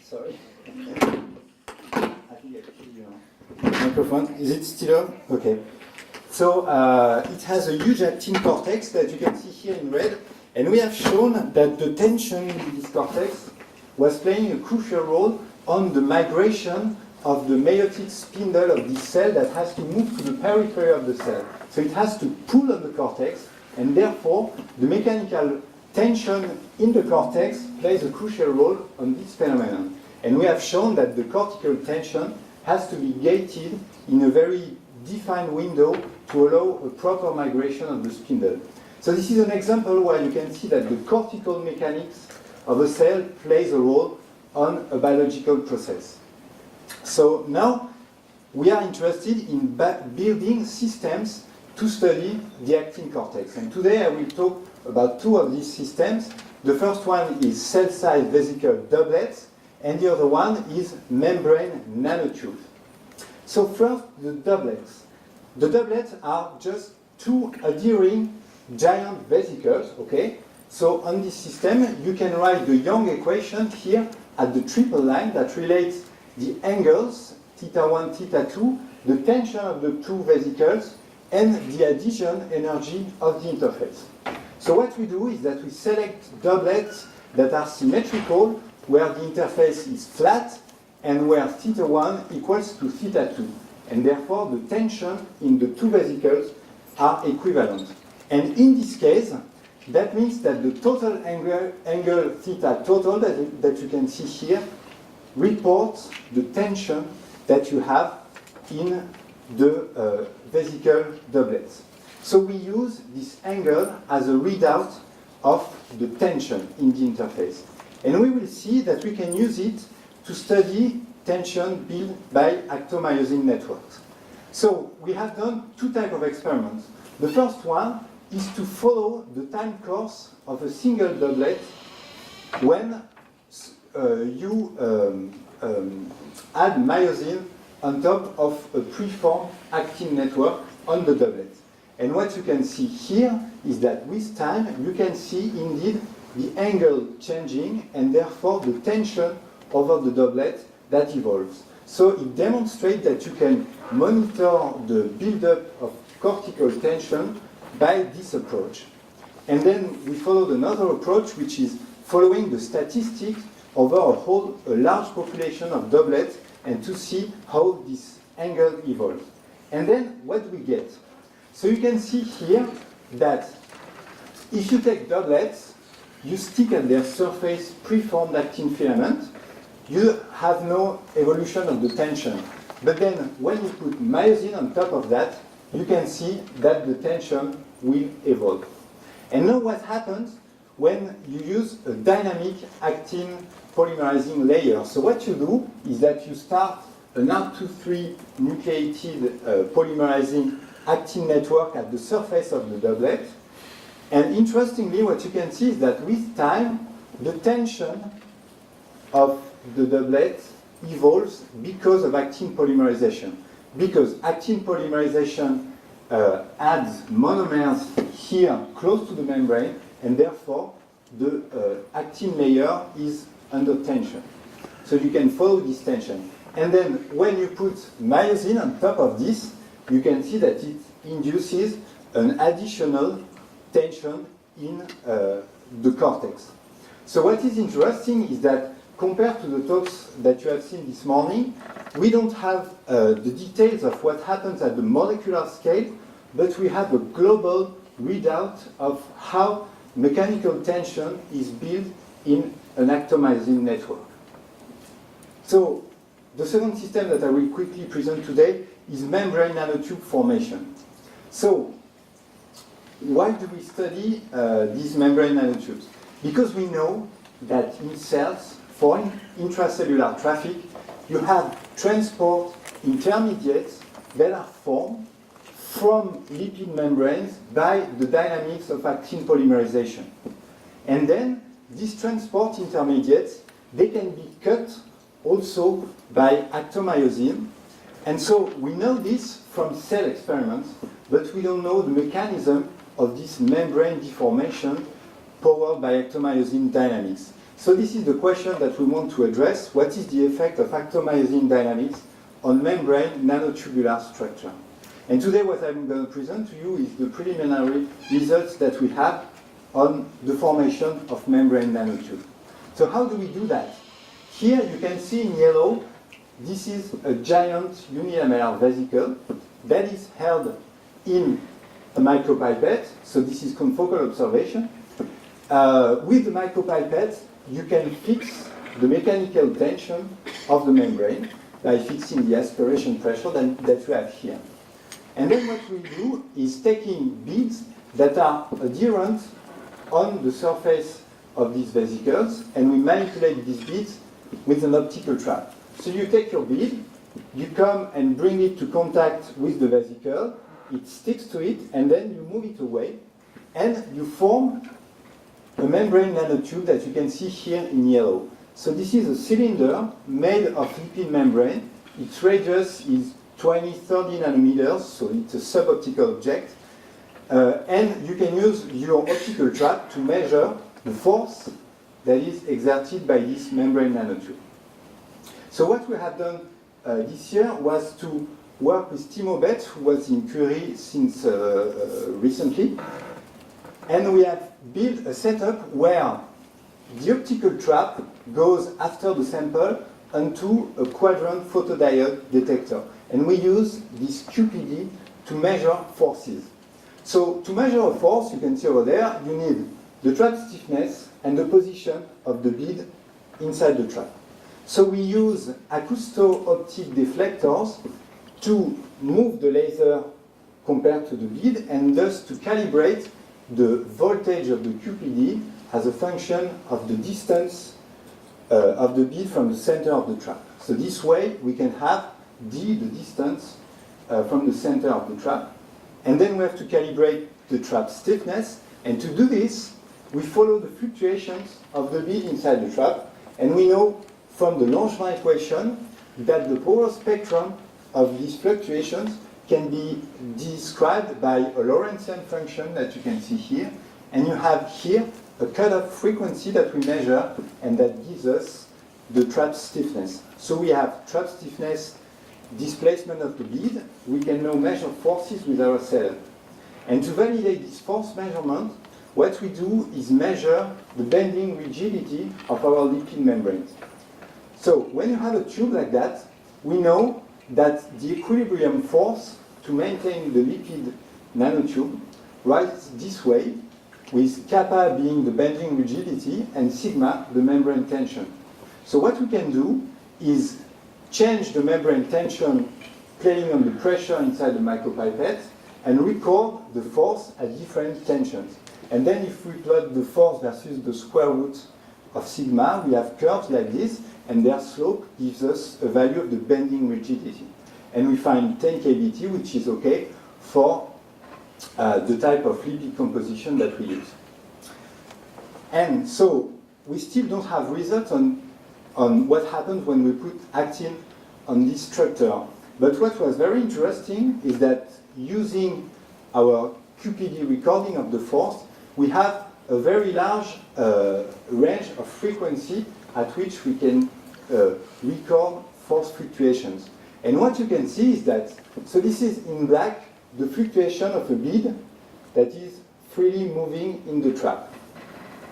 sorry, I think I killed your microphone. Is it still on? Okay. So it has a huge actin cortex that you can see here in red, and we have shown that the tension in this cortex was playing a crucial role on the migration of the meiotic spindle of this cell that has to move to the periphery of the cell. So it has to pull on the cortex, and therefore the mechanical tension in the cortex plays a crucial role on this phenomenon. And we have shown that the cortical tension has to be gated in a very defined window to allow a proper migration of the spindle. So this is an example where you can see that the cortical mechanics of a cell plays a role on a biological process. So now we are interested in building systems to study the actin cortex. And today I will talk about two of these systems. The first one is cell-side vesicle doublets, and the other one is membrane nanotubes. So first, the doublets. The doublets are just two adhering giant vesicles, okay? So on this system, you can write the Young equation here at the triple line that relates the angles, θ1, θ2, the tension of the two vesicles, and the adhesion energy of the interface. So what we do is that we select doublets that are symmetrical, where the interface is flat, and where θ1 equals to θ2. And therefore, the tension in the two vesicles are equivalent. And in this case, that means that the total angle theta total that you can see here reports the tension that you have in the vesicle doublets. So we use this angle as a readout of the tension in the interface. And we will see that we can use it to study tension built by acto-myosin networks. So we have done two types of experiments. The first one is to follow the time course of a single doublet when you add myosin on top of a preformed actin network on the doublet. And what you can see here is that with time you can see indeed the angle changing and therefore the tension over the doublet that evolves. So it demonstrates that you can monitor the buildup of cortical tension by this approach. And then we followed another approach which is following the statistics over a large population of doublets and to see how this angle evolves. And then what do we get? So you can see here that if you take doublets, you stick at their surface preformed actin filament, you have no evolution of the tension. But then when you put myosin on top of that, you can see that the tension will evolve. And now what happens when you use a dynamic actin polymerizing layer? So what you do is that you start an R2-3 nucleated polymerizing actin network at the surface of the doublet. And interestingly, what you can see is that with time, the tension of the doublet evolves because of actin polymerization. Because actin polymerization adds monomers here close to the membrane, and therefore the actin layer is under tension. So you can follow this tension. And then when you put myosin on top of this, you can see that it induces an additional tension in the cortex. So what is interesting is that compared to the talks that you have seen this morning, we don't have the details of what happens at the molecular scale, but we have a global readout of how mechanical tension is built in an acto-myosin network. So the second system that I will quickly present today is membrane nanotube formation. So why do we study these membrane nanotubes? Because we know that in cells, for intracellular traffic, you have transport intermediates that are formed from lipid membranes by the dynamics of actin polymerization. And then these transport intermediates, they can be cut also by actomyosin. And so we know this from cell experiments, but we don't know the mechanism of this membrane deformation powered by actomyosin dynamics. So this is the question that we want to address. What is the effect of actomyosin dynamics on membrane nanotubular structure? And today what I'm going to present to you is the preliminary results that we have on the formation of membrane nanotube. So how do we do that? Here you can see in yellow, this is a giant unilamellar vesicle that is held in a micropipette. So this is confocal observation. With the micropipette, you can fix the mechanical tension of the membrane by fixing the aspiration pressure that you have here. And then what we do is taking beads that are adherent on the surface of these vesicles, and we manipulate these beads with an optical trap. So you take your bead, you come and bring it to contact with the vesicle, it sticks to it, and then you move it away, and you form a membrane nanotube that you can see here in yellow. So this is a cylinder made of lipid membrane. Its radius is 20-30 nanometers, so it's a suboptical object. And you can use your optical trap to measure the force that is exerted by this membrane nanotube. So what we have done this year was to work with Timo Betts, who was in Curie since recently. And we have built a setup where the optical trap goes after the sample onto a quadrant photodiode detector. And we use this QPD to measure forces. So to measure a force, you can see over there, you need the trap stiffness and the position of the bead inside the trap. So we use acousto-optic deflectors to move the laser compared to the bead, and thus to calibrate the voltage of the QPD as a function of the distance of the bead from the center of the trap. So this way we can have d, the distance from the center of the trap, and then we have to calibrate the trap stiffness, and to do this we follow the fluctuations of the bead inside the trap, and we know from the Langevin equation that the power spectrum of these fluctuations can be described by a Lorentzian function that you can see here, and you have here a cutoff frequency that we measure, and that gives us the trap stiffness. So we have trap stiffness, displacement of the bead. We can now measure forces with our setup. And to validate this force measurement, what we do is measure the bending rigidity of our lipid membranes. So when you have a tube like that, we know that the equilibrium force to maintain the lipid nanotube writes this way, with kappa being the bending rigidity and sigma the membrane tension. So what we can do is change the membrane tension playing on the pressure inside the micropipette and record the force at different tensions. And then if we plot the force versus the square root of sigma, we have curves like this, and their slope gives us a value of the bending rigidity. And we find 10 kBt, which is okay for the type of lipid composition that we use. And so we still don't have results on what happens when we put actin on this structure. But what was very interesting is that using our QPD recording of the force, we have a very large range of frequency at which we can record force fluctuations. And what you can see is that, so this is in black, the fluctuation of a bead that is freely moving in the trap.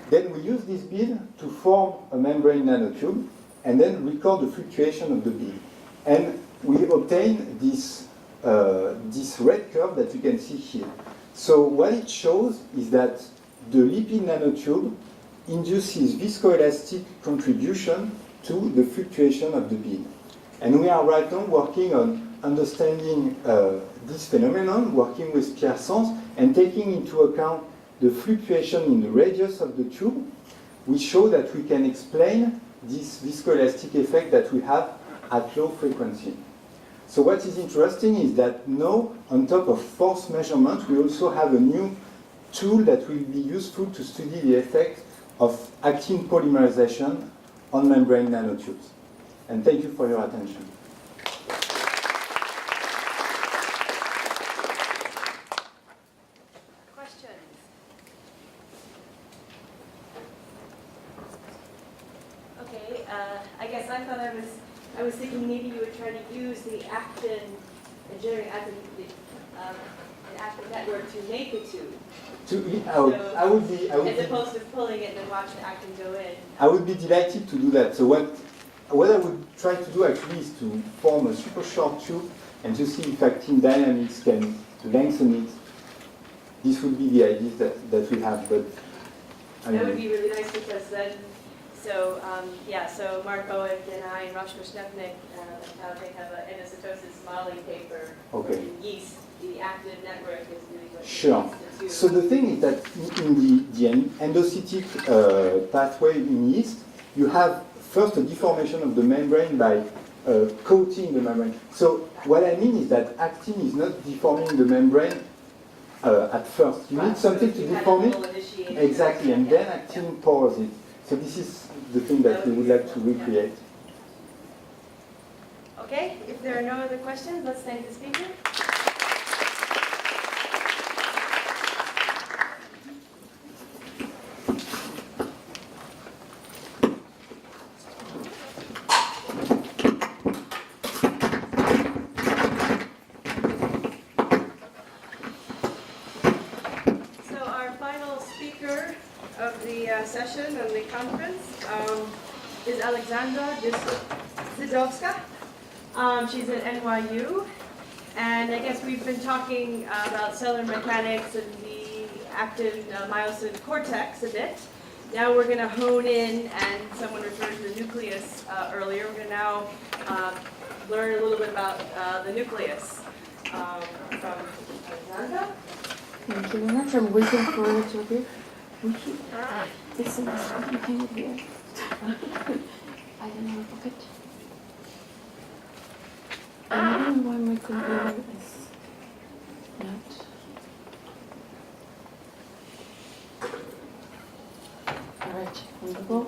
Then we use this bead to form a membrane nanotube and then record the fluctuation of the bead. And we obtain this, this red curve that you can see here. So what it shows is that the lipid nanotube induces viscoelastic contribution to the fluctuation of the bead. And we are right now working on understanding this phenomenon, working with Pierre Sans, and taking into account the fluctuation in the radius of the tube. We show that we can explain this viscoelastic effect that we have at low frequency. So what is interesting is that now, on top of force measurement, we also have a new tool that will be useful to study the effect of actin polymerization on membrane nanotubes. And thank you for your attention. Questions? Okay, I guess I thought I was thinking maybe you were trying to use the actin, engineering actin, an actin network to make a tube. I would be, as opposed to pulling it and watch the actin go in. I would be delighted to do that. So what I would try to do actually is to form a super short tube and to see if actin dynamics can lengthen it. This would be the idea that we have, but that would be really nice because then, so so Mark Owen and I and Rashma Snepnik they have an endocytosis modeling paper in yeast. The active network is really what sure. So the thing is that in the endocytic pathway in yeast, you have first a deformation of the membrane by coating the membrane. So what I mean is that actin is not deforming the membrane at first. You need something to deform it. Exactly, and then actin pours it. So this is the thing that we would like to recreate. Okay, if there are no other questions, let's thank the speaker. Session and the conference is Alexandra Zidowska. She's at NYU, and guess we've been talking about cellular mechanics and the actin-myosin cortex a bit. Now we're going to hone in, and someone referred to the nucleus earlier. We're going to now learn a little bit about the nucleus from Alexandra. Thank you very much. I'm waiting for it to appear. This is hang it here. I don't have a pocket. I don't know why my computer is not. Alright, wonderful.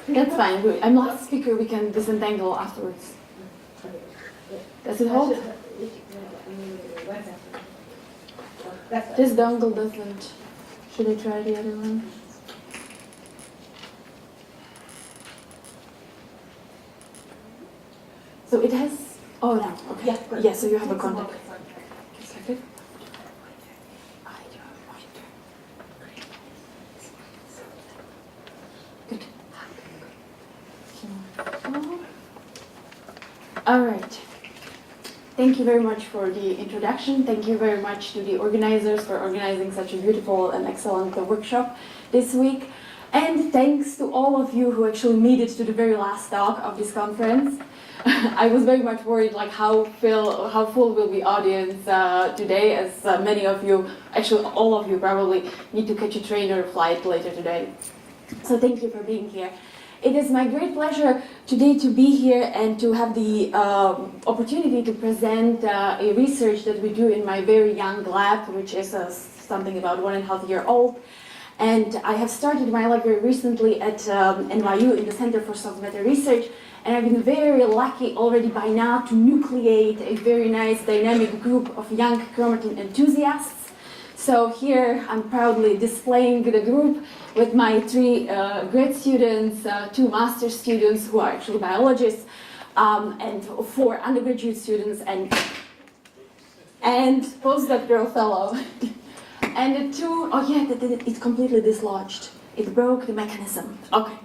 That's fine. I'm not speaker. We can disentangle afterwards. Does it hold? This dongle doesn't. Should I try the other one? So it has. Oh no. Okay. Yeah, good. Yeah. So you have a contact. Just a second. Good. All right. Thank you very much for the introduction. Thank you very much to the organizers for organizing such a beautiful and excellent workshop this week. And thanks to all of you who actually made it to the very last talk of this conference. I was very much worried like how full will be audience today, as many of you, actually all of you probably need to catch a train or a flight later today. So thank you for being here. It is my great pleasure today to be here and to have the opportunity to present a research that we do in my very young lab, which is something about 1.5 years old. And I have started my lab very recently at NYU in the Center for Soft Matter Research, and I've been very lucky already by now to nucleate a very nice dynamic group of young chromatin enthusiasts. So here I'm proudly displaying the group with my 3 grad students, 2 master students who are actually biologists, and 4 undergraduate students and postdoctoral fellow. And the 2, oh yeah, it's completely dislodged. It broke the mechanism. Okay.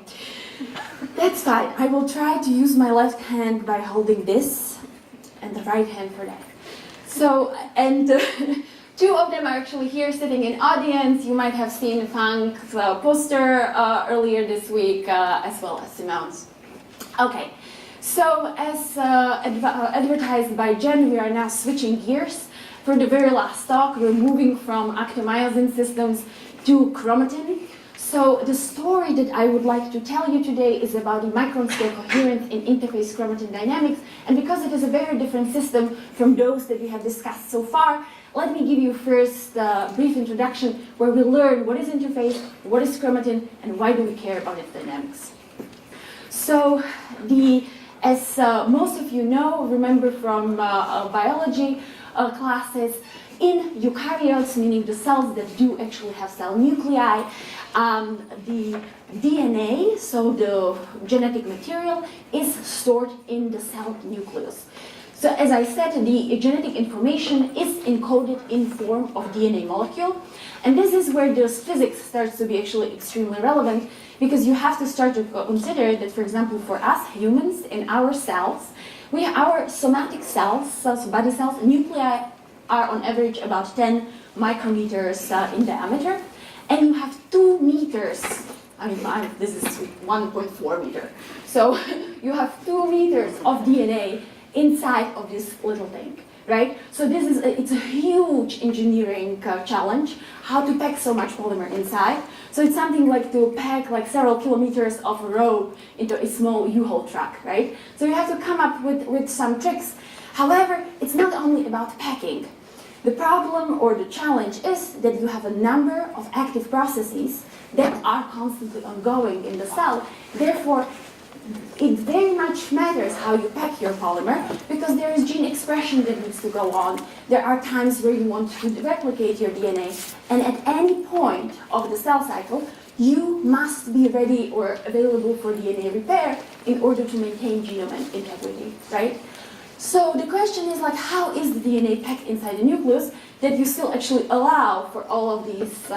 That's fine. I will try to use my left hand by holding this, and the right hand for that. So, and 2 of them are actually here sitting in audience. You might have seen Fang's poster earlier this week, as well as Simone's. Okay, so as advertised by Jen, we are now switching gears. For the very last talk, we're moving from acto-myosin systems to chromatin. So the story that I would like to tell you today is about the micron-scale coherent in interface chromatin dynamics. And because it is a very different system from those that we have discussed so far, let me give you first a brief introduction where we learn what is interface, what is chromatin, and why do we care about its dynamics. So as most of you know, remember from biology classes, in eukaryotes, meaning the cells that do actually have cell nuclei, the DNA, so the genetic material, is stored in the cell nucleus. So as I said, the genetic information is encoded in form of DNA molecule. And this is where the physics starts to be actually extremely relevant, because you have to start to consider that, for example, for us humans, in our cells, our somatic cells, so body cells, nuclei are on average about 10 micrometers in diameter. And you have 2 meters, this is 1.4 meter. So you have 2 meters of DNA inside of this little thing, right? So it's a huge engineering challenge, how to pack so much polymer inside. So it's something like to pack like several kilometers of rope into a small U-Haul truck, right? So you have to come up with some tricks. However, it's not only about packing. The problem or the challenge is that you have a number of active processes that are constantly ongoing in the cell. Therefore, it very much matters how you pack your polymer, because there is gene expression that needs to go on. There are times where you want to replicate your DNA, and at any point of the cell cycle, you must be ready or available for DNA repair in order to maintain genome integrity, right? So the question is like, how is the DNA packed inside the nucleus that you still actually allow for all of these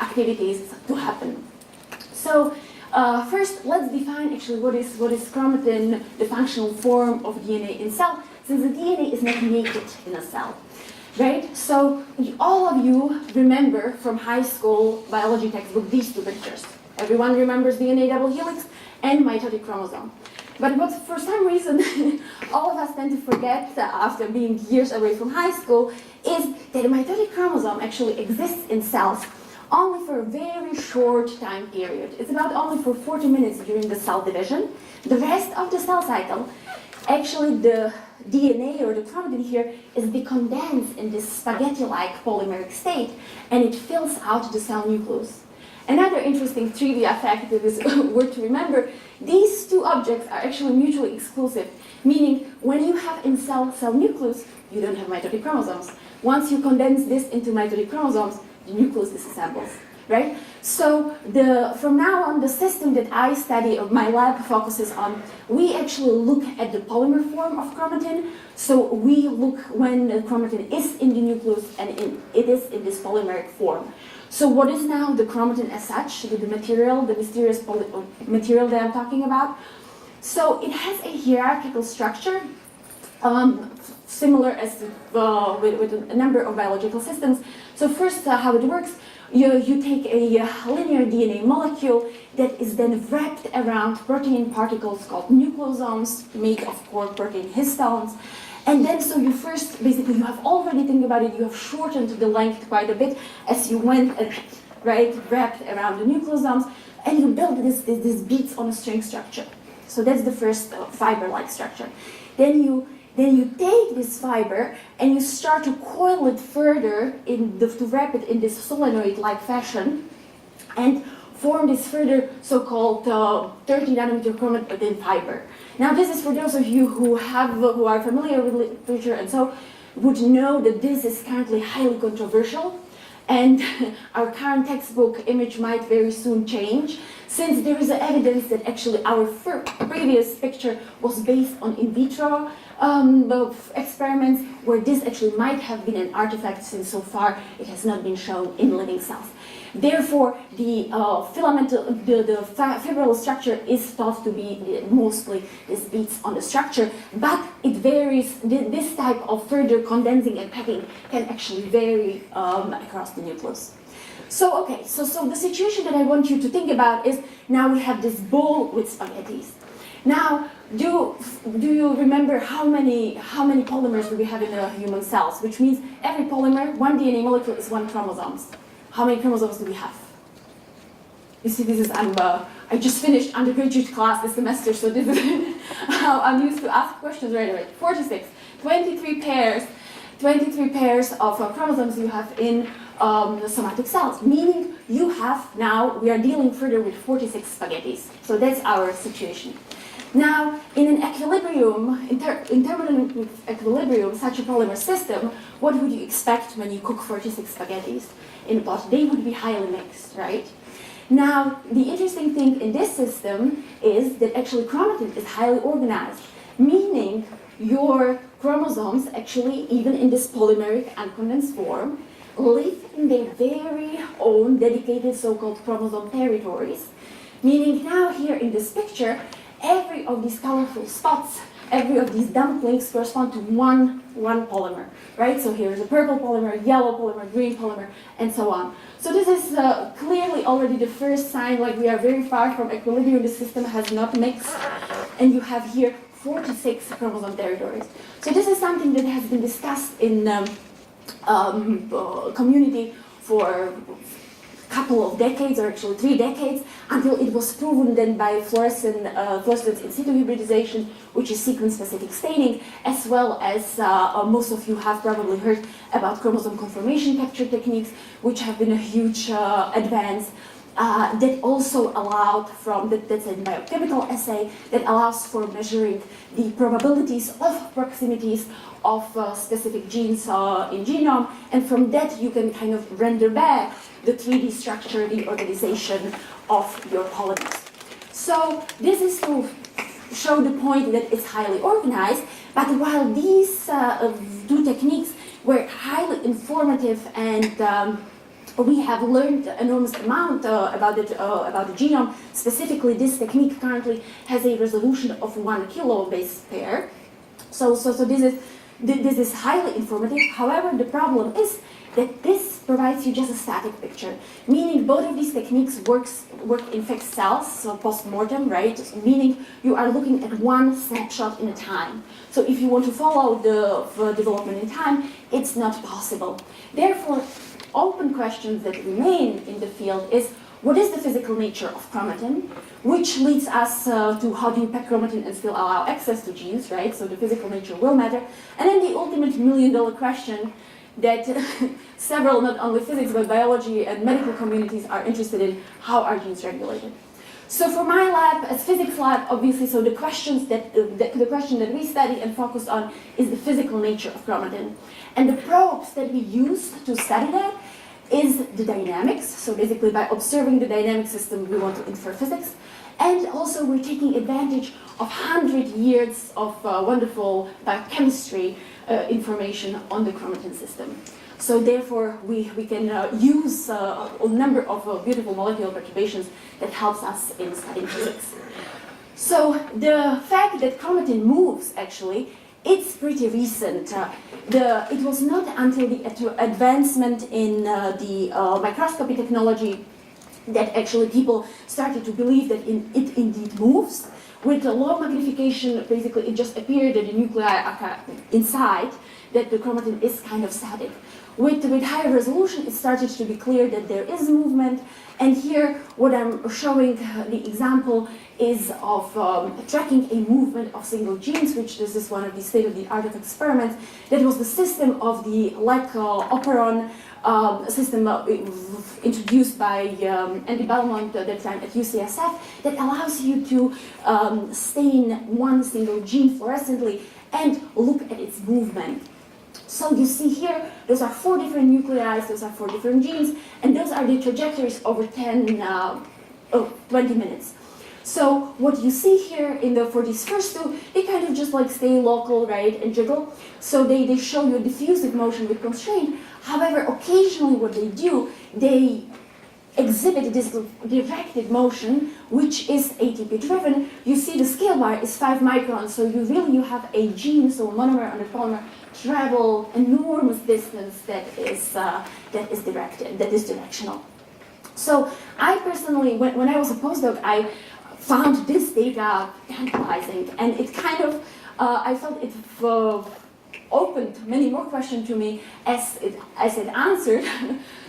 activities to happen? So First, let's define actually what is chromatin, the functional form of DNA in cell, since the DNA is not naked in a cell, right? So all of you remember from high school biology textbook these two pictures. Everyone remembers DNA double helix and mitotic chromosome. But what for some reason all of us tend to forget after being years away from high school is that the mitotic chromosome actually exists in cells only for a very short time period. It's about only for 40 minutes during the cell division. The rest of the cell cycle, actually the DNA or the chromatin here is decondensed in this spaghetti-like polymeric state, and it fills out the cell nucleus. Another interesting trivia fact that is worth to remember, these two objects are actually mutually exclusive, meaning when you have in cell nucleus, you don't have mitotic chromosomes. Once you condense this into mitotic chromosomes, the nucleus disassembles, right? So from now on, the system that I study, or my lab focuses on, we actually look at the polymer form of chromatin. So we look when the chromatin is in the nucleus and it is in this polymeric form. So what is now the chromatin as such, the material, the mysterious material that I'm talking about? So it has a hierarchical structure, similar as with a number of biological systems. So first, how it works, you take a linear DNA molecule that is then wrapped around protein particles called nucleosomes, made of core protein histones. And then, so you first, basically, you have already, think about it, you have shortened the length quite a bit as you went, right, wrapped around the nucleosomes, and you build this beads on a string structure. So that's the first fiber-like structure. Then you take this fiber and you start to coil it further to wrap it in this solenoid-like fashion, and form this further so-called 30 nanometer chromatin fiber. Now this is for those of you who are familiar with literature and so would know that this is currently highly controversial, and our current textbook image might very soon change, since there is evidence that actually our previous picture was based on in vitro experiments where this actually might have been an artifact, since so far it has not been shown in living cells. Therefore, the fibril structure is thought to be mostly these beads on the structure, but it varies. This type of further condensing and packing can actually vary across the nucleus. So, okay, so the situation that I want you to think about is, now we have this bowl with spaghettis. Now, do you remember how many polymers do we have in the human cells? Which means every polymer, one DNA molecule is one chromosomes. How many chromosomes do we have? You see, this is, I just finished undergraduate class this semester, so this is how I'm used to ask questions right away. 46, 23 pairs of chromosomes you have in somatic cells, meaning you have now, we are dealing further with 46 spaghettis. So that's our situation. Now, in an equilibrium, in thermodynamic equilibrium, such a polymer system, what would you expect when you cook 46 spaghettis in a pot? They would be highly mixed, right? Now, the interesting thing in this system is that actually chromatin is highly organized, meaning your chromosomes actually, even in this polymeric uncondensed form, live in their very own dedicated so-called chromosome territories. Meaning now here in this picture, every of these colorful spots, every of these dumplings correspond to one polymer, right? So here's a purple polymer, yellow polymer, green polymer, and so on. So this is clearly already the first sign, like we are very far from equilibrium, the system has not mixed, and you have here 46 chromosome territories. So this is something that has been discussed in community for a couple of decades, or actually 3 decades, until it was proven then by fluorescence in situ hybridization, which is sequence-specific staining, as well as most of you have probably heard about chromosome conformation capture techniques, which have been a huge advance. That also allowed that's a biochemical assay that allows for measuring the probabilities of proximities of specific genes in genome, and from that you can kind of render back the 3D structure, the organization of your polymers. So this is to show the point that it's highly organized, but while these two techniques were highly informative and we have learned enormous amount about the genome. Specifically, this technique currently has a resolution of 1 kilo base pair. So this is highly informative. However, the problem is that this provides you just a static picture, meaning both of these techniques work in fixed cells, so post-mortem, right? Meaning you are looking at one snapshot in a time. So if you want to follow the development in time, it's not possible. Therefore, open questions that remain in the field is, what is the physical nature of chromatin, which leads us to how do you pack chromatin and still allow access to genes, right? So the physical nature will matter. And then the ultimate million-dollar question that several, not only physics, but biology and medical communities are interested in, how are genes regulated? So for my lab, as physics lab, obviously, so the question that we study and focus on is the physical nature of chromatin. And the probes that we use to study that is the dynamics. So basically by observing the dynamic system, we want to infer physics. And also we're taking advantage of 100 years of wonderful biochemistry information on the chromatin system. So therefore, we can use a number of beautiful molecular perturbations that helps us in studying physics. So the fact that chromatin moves, actually, it's pretty recent. It was not until the advancement in the microscopy technology that actually people started to believe that it indeed moves. With the low magnification, basically it just appeared that the nuclei are inside, that the chromatin is kind of static. With higher resolution, it started to be clear that there is movement. And here, what I'm showing the example is of tracking a movement of single genes, which this is one of the state-of-the-art of experiments. That was the system of the operon system introduced by Andy Belmont at that time at UCSF that allows you to stain one single gene fluorescently and look at its movement. So you see here, those are 4 different nuclei, those are 4 different genes, and those are the trajectories over 20 minutes. So what you see here for these first 2, they kind of just like stay local, right, and jiggle. So they show you a diffusive motion with constraint. However, occasionally what they do, they exhibit this directed motion, which is ATP driven. You see the scale bar is 5 microns, so you have a gene, so a monomer and a polymer, travel enormous distance that is directional. So I personally, when I was a postdoc, I found this data tantalizing, and it kind of, I felt it opened many more questions to me as it answered,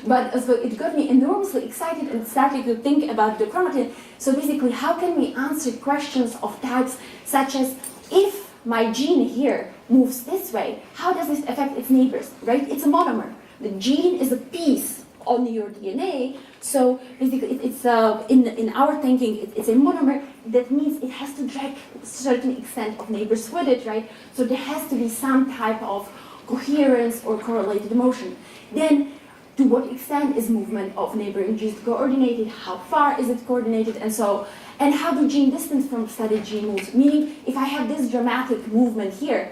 but so it got me enormously excited and started to think about the chromatin. So basically, how can we answer questions of types such as, if my gene here moves this way, how does this affect its neighbors, right? It's a monomer. The gene is a piece on your DNA, so basically it's in our thinking, it's a monomer. That means it has to drag a certain extent of neighbors with it, right? So there has to be some type of coherence or correlated motion. Then, to what extent is movement of neighboring genes coordinated? How far is it coordinated? And how do gene distance from studied gene moves? Meaning, if I have this dramatic movement here,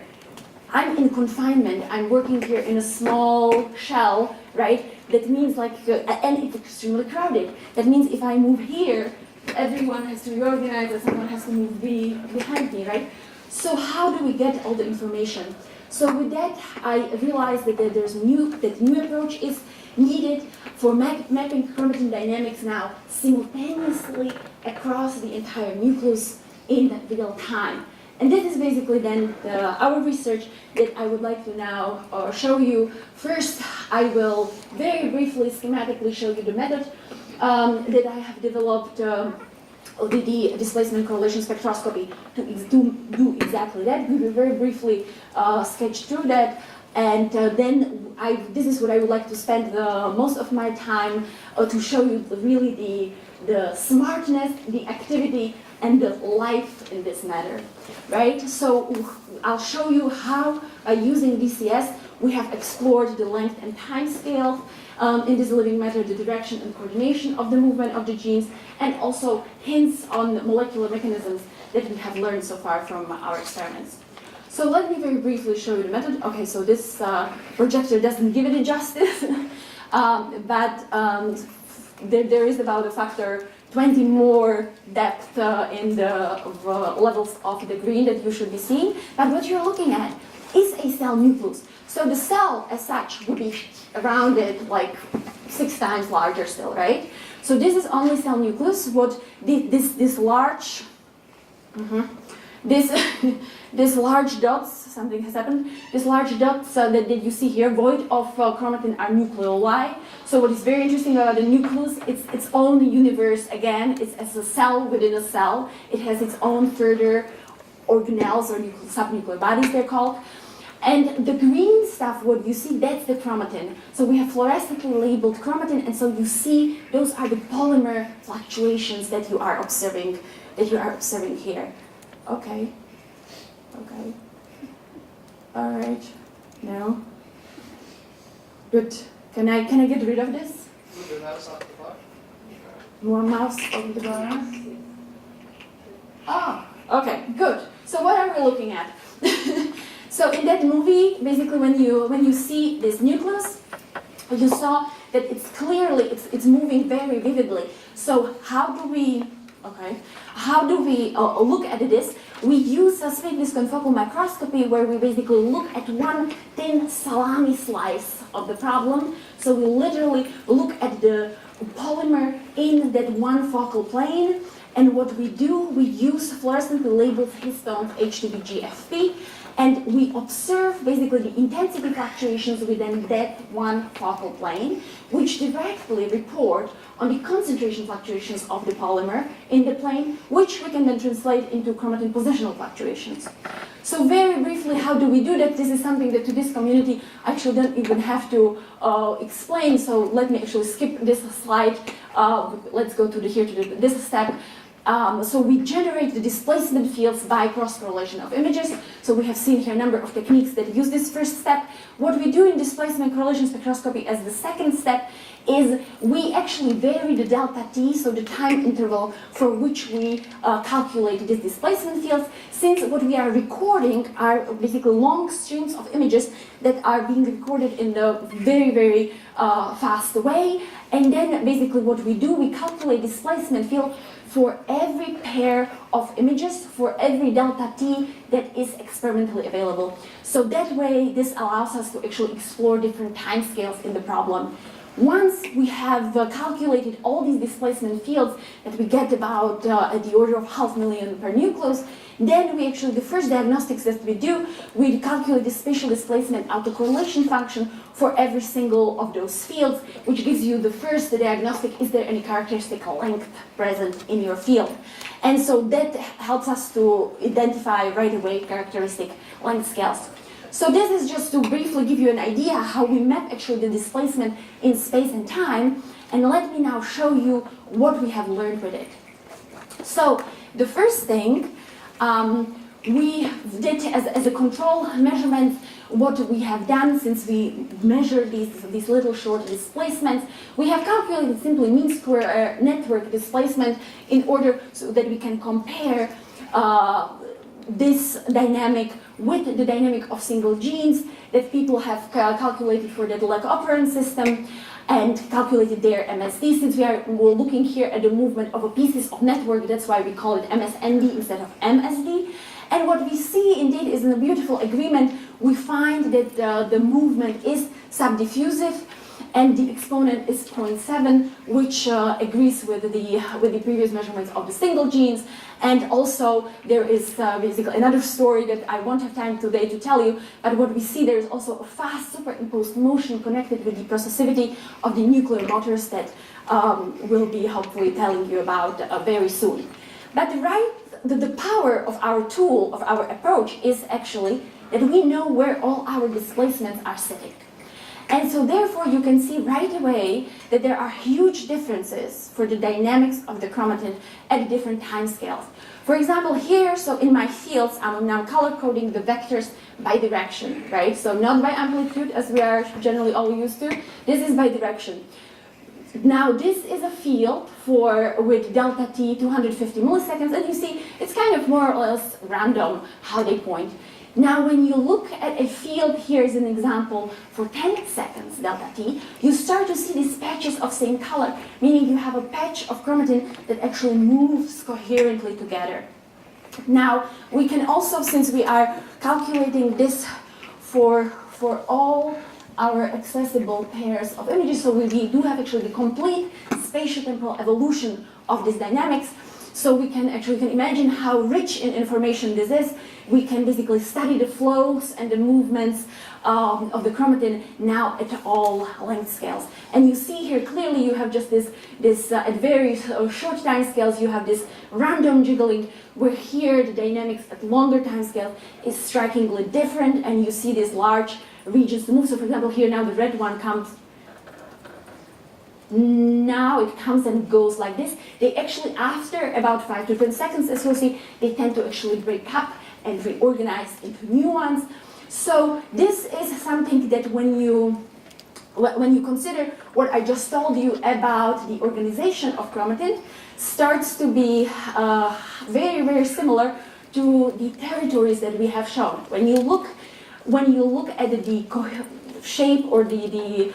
I'm in confinement. I'm working here in a small shell, right? That means and it's extremely crowded. That means if I move here, everyone has to reorganize, and someone has to move behind me, right? So how do we get all the information? So with that, I realized that new approach is needed for mapping chromatin dynamics now simultaneously across the entire nucleus in real time. And this is basically then our research that I would like to now show you. First, I will very briefly, schematically show you the method that I have developed, the displacement correlation spectroscopy, to do exactly that. We will very briefly sketch through that. And then this is what I would like to spend most of my time to show you really the smartness, the activity, and the life in this matter, right? So I'll show you how, by using DCS, we have explored the length and time scale in this living matter, the direction and coordination of the movement of the genes, and also hints on molecular mechanisms that we have learned so far from our experiments. So let me very briefly show you the method. Okay, so this projector doesn't give it justice. There is about a factor 20 more depth in the levels of the green that you should be seeing. But what you're looking at is a cell nucleus. So the cell as such would be rounded like 6 times larger still, right? So this is only cell nucleus. What this large, this large dots, something has happened. These large dots that you see here, void of chromatin, are nucleoli. So what is very interesting about the nucleus, it's its own universe again. It's as a cell within a cell. It has its own further organelles or subnuclear bodies, they're called. And the green stuff, what you see, that's the chromatin. So we have fluorescently labeled chromatin, and so you see those are the polymer fluctuations that you are observing here. Okay. Okay. All right. Now, good. Can I get rid of this? Move the mouse off the bar. More mouse over the bar. Ah, okay, good. So what are we looking at? So in that movie, basically, when you see this nucleus, you saw that it's clearly it's moving very vividly. So how do we look at this? We use a sphinctis confocal microscopy, where we basically look at one thin salami slice of the problem. So we literally look at the polymer in that one focal plane, and what we do, we use fluorescently labeled histones H2B-GFP, and we observe basically the intensity fluctuations within that one focal plane, which directly report on the concentration fluctuations of the polymer in the plane, which we can then translate into chromatin positional fluctuations. So very briefly, how do we do that? This is something that to this community I actually don't even have to explain, so let me actually skip this slide. Let's go to this step. So we generate the displacement fields by cross-correlation of images. So we have seen here a number of techniques that use this first step. What we do in displacement correlation spectroscopy as the second step is we actually vary the delta t, so the time interval for which we calculate these displacement fields, since what we are recording are basically long streams of images that are being recorded in a very, very fast way. And then basically what we do, we calculate displacement field for every pair of images, for every delta t that is experimentally available. So that way, this allows us to actually explore different timescales in the problem. Once we have calculated all these displacement fields that we get about at the order of 500,000 per nucleus, then we actually, the first diagnostics that we do, we calculate the spatial displacement autocorrelation function for every single of those fields, which gives you the first diagnostic, is there any characteristic length present in your field? And so that helps us to identify right away characteristic length scales. So this is just to briefly give you an idea how we map actually the displacement in space and time, and let me now show you what we have learned with it. So the first thing we did as a control measurement, what we have done since we measured these little short displacements, we have calculated simply mean square network displacement in order so that we can compare this dynamic with the dynamic of single genes that people have calculated for the Dirac operand system and calculated their MSD. Since we're looking here at the movement of a pieces of network, that's why we call it MSND instead of MSD. And what we see indeed is in a beautiful agreement, we find that the movement is subdiffusive, and the exponent is 0.7, which agrees with the previous measurements of the single genes. And also there is basically another story that I won't have time today to tell you, but what we see, there is also a fast superimposed motion connected with the processivity of the nuclear motors that we'll be hopefully telling you about very soon. But the power of our tool, of our approach, is actually that we know where all our displacements are sitting. And so therefore you can see right away that there are huge differences for the dynamics of the chromatin at different time scales. For example, here, so in my fields, I'm now color coding the vectors by direction, right? So not by amplitude as we are generally all used to. This is by direction. Now this is a field with delta t 250 milliseconds, and you see it's kind of more or less random how they point. Now, when you look at a field, here is an example for 10 seconds, delta t, you start to see these patches of same color, meaning you have a patch of chromatin that actually moves coherently together. Now, we can also, since we are calculating this for all our accessible pairs of images, so we do have actually the complete spatiotemporal evolution of these dynamics, so we can imagine how rich in information this is. We can basically study the flows and the movements of the chromatin now at all length scales. And you see here clearly you have just this at very short time scales, you have this random jiggling, where here the dynamics at longer time scales is strikingly different, and you see these large regions to move. So for example, here now the red one comes. Now it comes and goes like this. They actually, after about 5 to 10 seconds, as you'll see, they tend to actually break up and reorganize into new ones. So this is something that when you consider what I just told you about the organization of chromatin, starts to be very, very similar to the territories that we have shown. When you look at the shape or the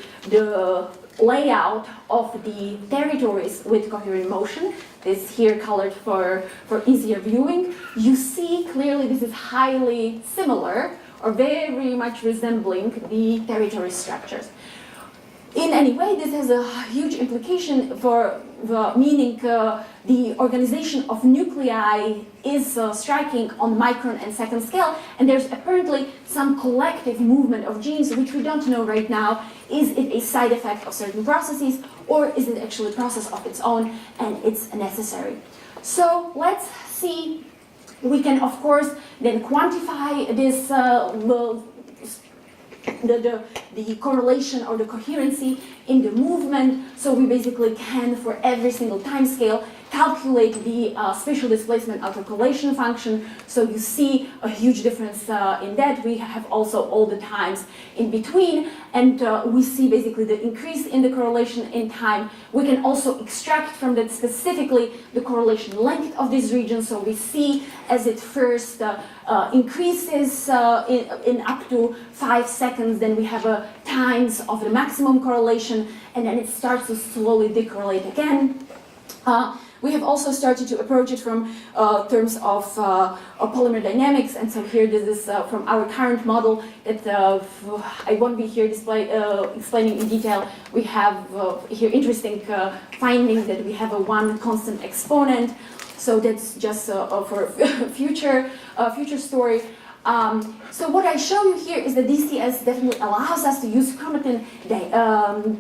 layout of the territories with coherent motion, this here colored for easier viewing, you see clearly this is highly similar or very much resembling the territory structures. In any way, this has a huge implication for meaning the organization of nuclei is striking on micron and second scale, and there's apparently some collective movement of genes which we don't know right now. Is it a side effect of certain processes, or is it actually a process of its own and it's necessary? So let's see. We can, of course, then quantify this the correlation or the coherency in the movement. So we basically can, for every single time scale, calculate the spatial displacement autocorrelation function. So you see a huge difference in that. We have also all the times in between, and we see basically the increase in the correlation in time. We can also extract from that specifically the correlation length of this region. So we see as it first increases in up to 5 seconds, then we have a times of the maximum correlation, and then it starts to slowly decorrelate again. We have also started to approach it from terms of polymer dynamics, and so here this is from our current model that I won't be here explaining in detail. We have here interesting findings that we have a one constant exponent, so that's just for future story. So what I show you here is that DCS definitely allows us to use chromatin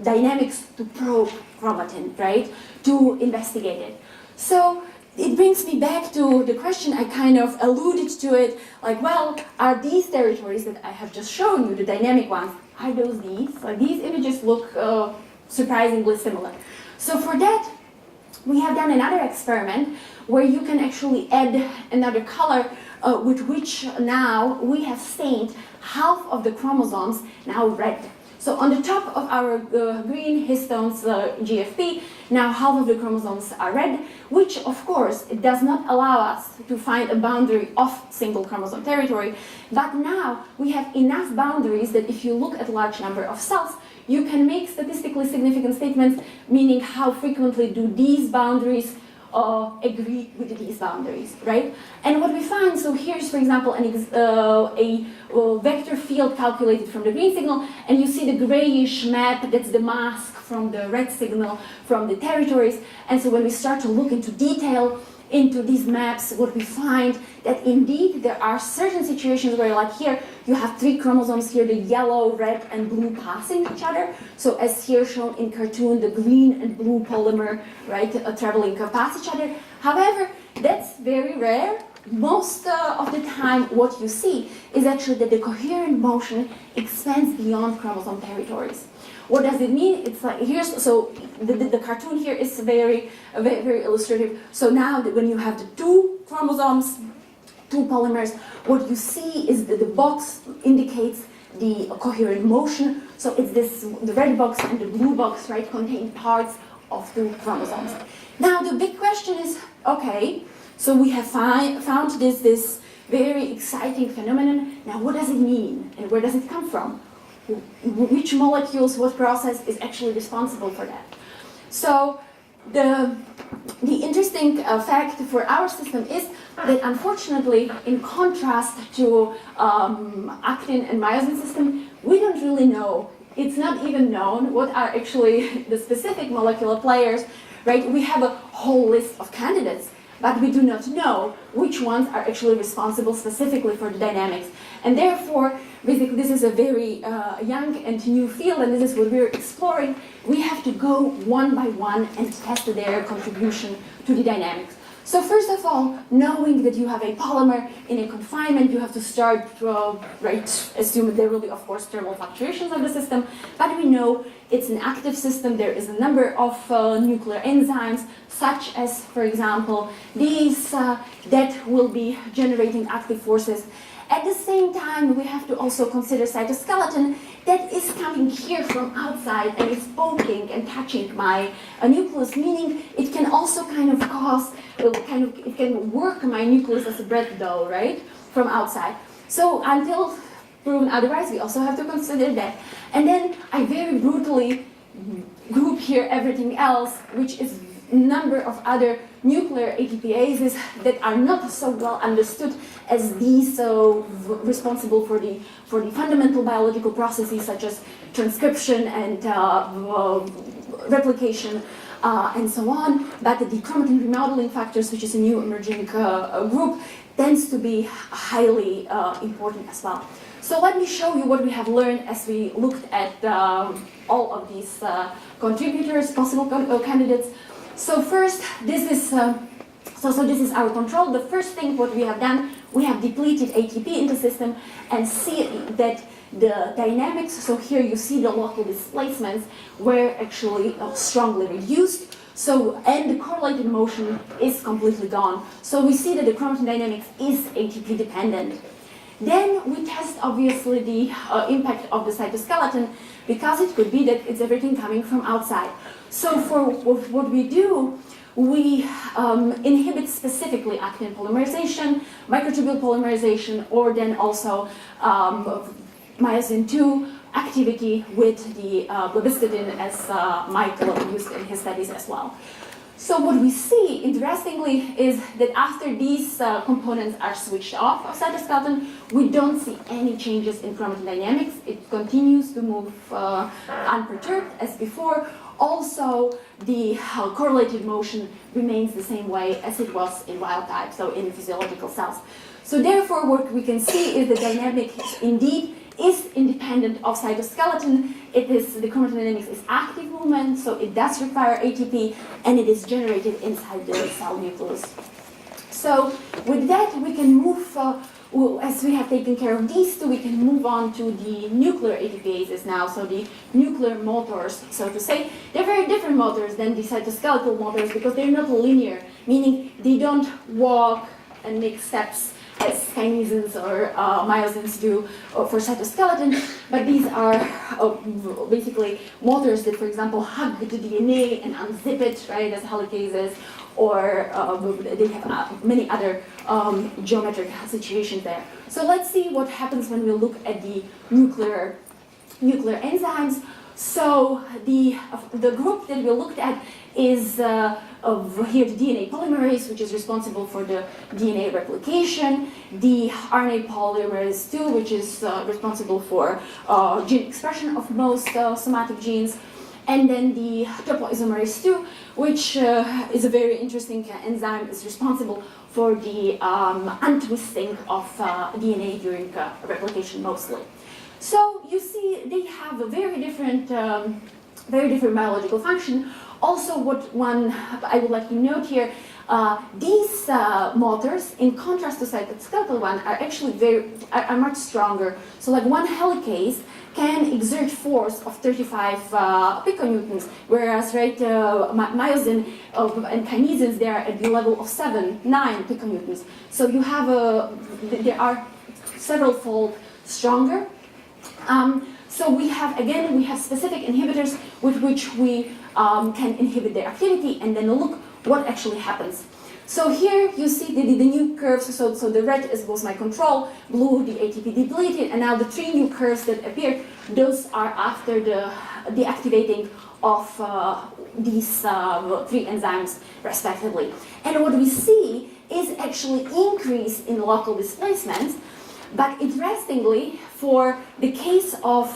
dynamics to probe chromatin, right? To investigate it. So it brings me back to the question, I kind of alluded to it, like, well, are these territories that I have just shown you, the dynamic ones, are those these? Like, these images look surprisingly similar. So for that, we have done another experiment where you can actually add another color with which now we have stained half of the chromosomes now red. So on the top of our green histones GFP, now half of the chromosomes are red, which of course it does not allow us to find a boundary of single chromosome territory, but now we have enough boundaries that if you look at a large number of cells, you can make statistically significant statements, meaning how frequently do these boundaries agree with these boundaries, right? And what we find, so here's, for example, a vector field calculated from the green signal, and you see the grayish map, that's the mask from the red signal from the territories. And so when we start to look into detail into these maps, what we find that indeed there are certain situations where, like here, you have 3 chromosomes here, the yellow, red, and blue passing each other. So as here shown in cartoon, the green and blue polymer, right, traveling past each other. However, that's very rare. Most of the time, what you see is actually that the coherent motion expands beyond chromosome territories. What does it mean? It's like here's so the cartoon here is very illustrative. So now that when you have the 2 chromosomes, 2 polymers, what you see is that the box indicates the coherent motion. So it's the red box and the blue box, right, contain parts of 2 chromosomes. Now the big question is, okay, so we have found this very exciting phenomenon. Now, what does it mean, and where does it come from? Which molecules, what process is actually responsible for that? So the interesting fact for our system is that, unfortunately, in contrast to actin and myosin system, we don't really know. It's not even known what are actually the specific molecular players, right? We have a whole list of candidates, but we do not know which ones are actually responsible specifically for the dynamics. And therefore, basically, this is a very young and new field, and this is what we're exploring. We have to go one by one and test their contribution to the dynamics. So first of all, knowing that you have a polymer in a confinement, you have to start, assume there will be, of course, thermal fluctuations of the system, but we know it's an active system. There is a number of nuclear enzymes, such as, for example, these that will be generating active forces. At the same time, we have to also consider cytoskeleton that is coming here from outside and is poking and touching my nucleus, meaning it can also kind of cause, it can work my nucleus as a bread dough, right, from outside. So until proven otherwise, we also have to consider that. And then I very brutally group here everything else, which is number of other nuclear ATPases that are not so well understood as these responsible for the fundamental biological processes such as transcription and replication and so on. But the chromatin remodeling factors, which is a new emerging group, tends to be highly important as well. So let me show you what we have learned as we looked at all of these contributors, possible candidates. So first, this is this is our control. The first thing what we have done, we have depleted ATP in the system and see that the dynamics, so here you see the local displacements were actually strongly reduced. So, and the correlated motion is completely gone. So we see that the chromatin dynamics is ATP dependent. Then we test obviously the impact of the cytoskeleton, because it could be that it's everything coming from outside. So for what we do, we inhibit specifically actin polymerization, microtubule polymerization, or then also myosin 2 activity with the blebbistatin, as Michael used in his studies as well. So what we see, interestingly, is that after these components are switched off of cytoskeleton, we don't see any changes in chromatin dynamics. It continues to move unperturbed as before. Also, the correlated motion remains the same way as it was in wild type, so in physiological cells. So therefore, what we can see is the dynamic indeed is independent of cytoskeleton. It is, the chromatin dynamics is active movement, so it does require ATP, and it is generated inside the cell nucleus. So with that, we can move, as we have taken care of these two, we can move on to the nuclear ATPases now, so the nuclear motors, so to say. They're very different motors than the cytoskeletal motors because they're not linear, meaning they don't walk and make steps as kinesins or myosins do for cytoskeleton, but these are basically motors that, for example, hug the DNA and unzip it, right, as helicases, or they have many other geometric situations there. So let's see what happens when we look at the nuclear enzymes. So the group that we looked at is here the DNA polymerase, which is responsible for the DNA replication, the RNA polymerase 2, which is responsible for gene expression of most somatic genes, and then the topoisomerase 2, which is a very interesting enzyme, is responsible for the untwisting of DNA during replication mostly. So you see they have a very different biological function. Also, what I would like to note here, these motors, in contrast to cytoskeletal one, are actually are much stronger. So like one helicase can exert force of 35 piconewtons, whereas myosin and kinesins, they are at the level of 7, 9 piconewtons. So you have they are several-fold stronger. So we have specific inhibitors with which we can inhibit their activity and then look what actually happens. So here you see the new curves, so the red was my control, blue the ATP depleted, and now the 3 new curves that appear, those are after the deactivating of these 3 enzymes respectively. And what we see is actually increase in local displacements, but interestingly, for the case of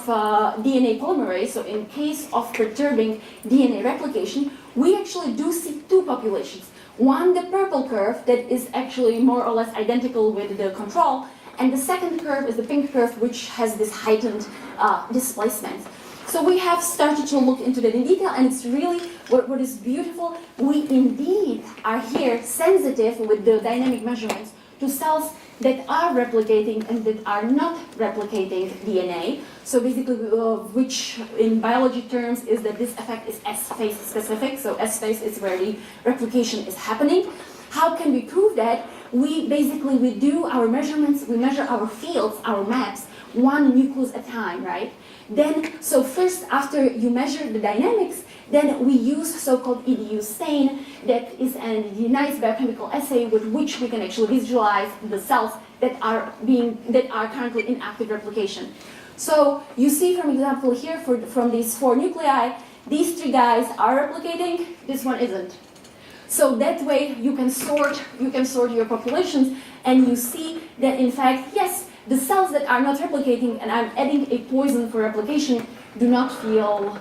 DNA polymerase, so in case of perturbing DNA replication, we actually do see 2 populations. One, the purple curve, that is actually more or less identical with the control, and the second curve is the pink curve, which has this heightened displacement. So we have started to look into that in detail, and it's really what is beautiful. We indeed are here sensitive with the dynamic measurements to cells that are replicating and that are not replicating DNA. So basically, which in biology terms is that this effect is S-phase specific. So S-phase is where the replication is happening. How can we prove that? We do our measurements, we measure our fields, our maps, 1 nucleus at a time, right? Then, so first after you measure the dynamics, then we use so-called EDU stain, that is a nice biochemical assay with which we can actually visualize the cells that are currently in active replication. So you see, for example, here from these 4 nuclei, these 3 guys are replicating, this one isn't. So that way you can sort your populations, and you see that in fact, yes, the cells that are not replicating, and I'm adding a poison for replication, do not feel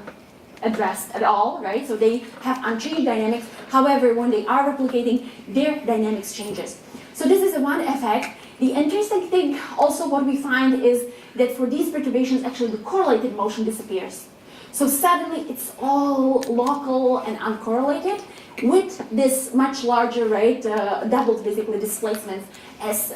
addressed at all, right? So they have unchanged dynamics. However, when they are replicating, their dynamics changes. So this is one effect. The interesting thing also what we find is that for these perturbations, actually the correlated motion disappears. So suddenly it's all local and uncorrelated with this much larger rate, doubled basically displacements as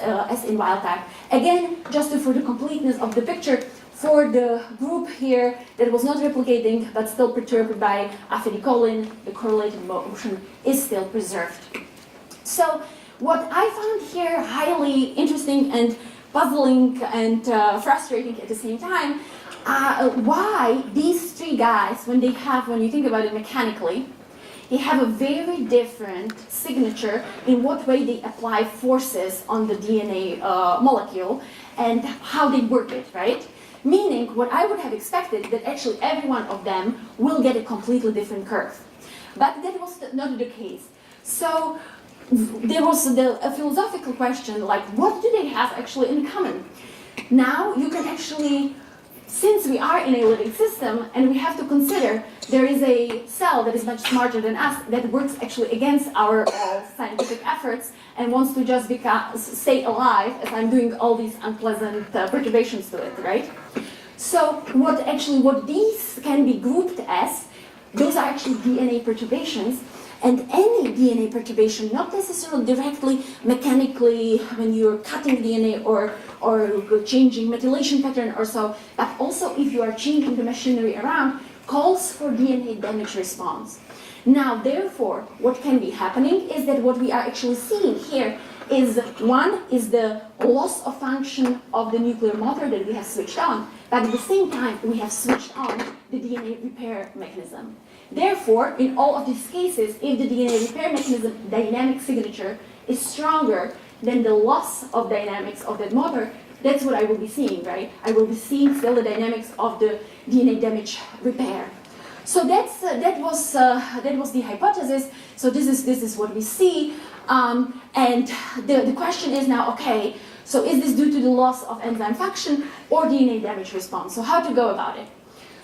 in wild type. Again, just for the completeness of the picture, for the group here that was not replicating but still perturbed by acetylcholine, the correlated motion is still preserved. So what I found here highly interesting and puzzling and frustrating at the same time, why these 3 guys, when you think about it mechanically, they have a very different signature in what way they apply forces on the DNA molecule and how they work it, right? Meaning, what I would have expected that actually every one of them will get a completely different curve. But that was not the case. So there was a philosophical question, like what do they have actually in common? Now you can actually, since we are in a living system and we have to consider there is a cell that is much smarter than us that works actually against our scientific efforts and wants to just stay alive as I'm doing all these unpleasant perturbations to it, right? So what these can be grouped as, those are actually DNA perturbations. And any DNA perturbation, not necessarily directly mechanically when you're cutting DNA or changing methylation pattern or so, but also if you are changing the machinery around, calls for DNA damage response. Now, therefore, what can be happening is that what we are actually seeing here is, one, is the loss of function of the nuclear motor that we have switched on, but at the same time, we have switched on the DNA repair mechanism. Therefore, in all of these cases, if the DNA repair mechanism dynamic signature is stronger than the loss of dynamics of that motor, that's what I will be seeing, right? I will be seeing still the dynamics of the DNA damage repair. So that was the hypothesis. So this is what we see, and the question is now, okay, so is this due to the loss of enzyme function or DNA damage response? So how to go about it?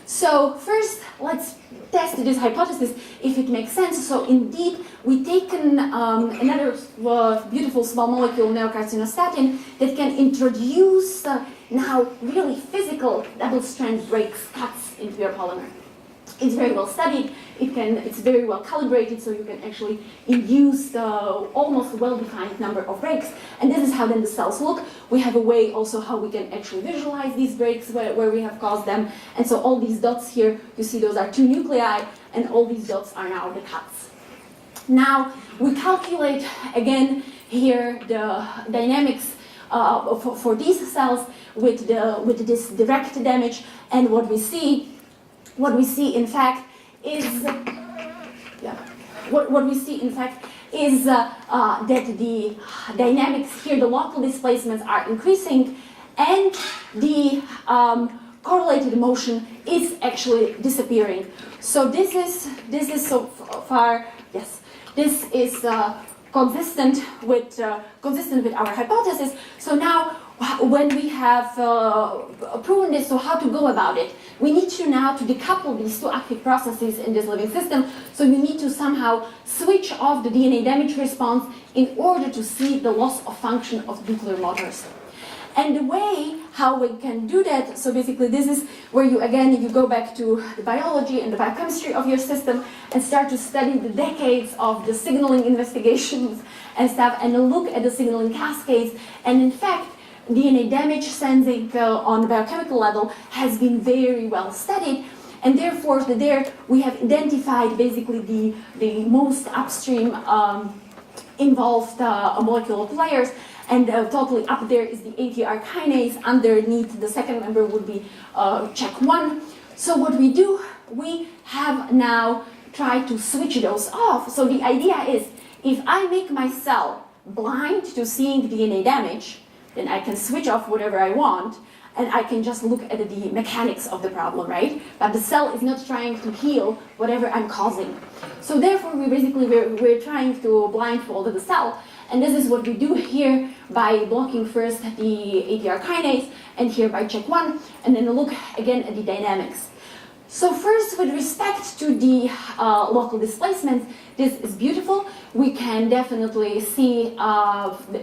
So first, let's test this hypothesis if it makes sense. So indeed, we've taken another beautiful small molecule, neocarcinostatin, that can introduce now really physical double-strand breaks, cuts into your polymer. It's very well studied. It's very well calibrated, so you can actually induce the almost well-defined number of breaks. And this is how then the cells look. We have a way also how we can actually visualize these breaks where we have caused them. And so all these dots here, you see those are 2 nuclei, and all these dots are now the cuts. Now, we calculate again here the dynamics for these cells with this direct damage, and what we see in fact is is that the dynamics here, the local displacements are increasing, and the correlated motion is actually disappearing. So this is so far, yes, this is consistent with our hypothesis. So now, when we have proven this, so how to go about it? We need to now to decouple these two active processes in this living system. So you need to somehow switch off the DNA damage response in order to see the loss of function of nuclear motors. And the way how we can do that, so basically this is where you go back to the biology and the biochemistry of your system and start to study the decades of the signaling investigations and stuff, and look at the signaling cascades. And in fact, DNA damage sensing on the biochemical level has been very well studied, and therefore there we have identified basically the most upstream involved molecular players. And totally up there is the ATR kinase. Underneath the second member would be CHEK1. So what we do, we have now tried to switch those off. So the idea is, if I make my cell blind to seeing DNA damage, then I can switch off whatever I want, and I can just look at the mechanics of the problem, right? But the cell is not trying to heal whatever I'm causing. So therefore, we're trying to blindfold the cell. And this is what we do here by blocking first the ATR kinase, and here by CHEK1, and then look again at the dynamics. So first, with respect to the local displacement, this is beautiful. We can definitely see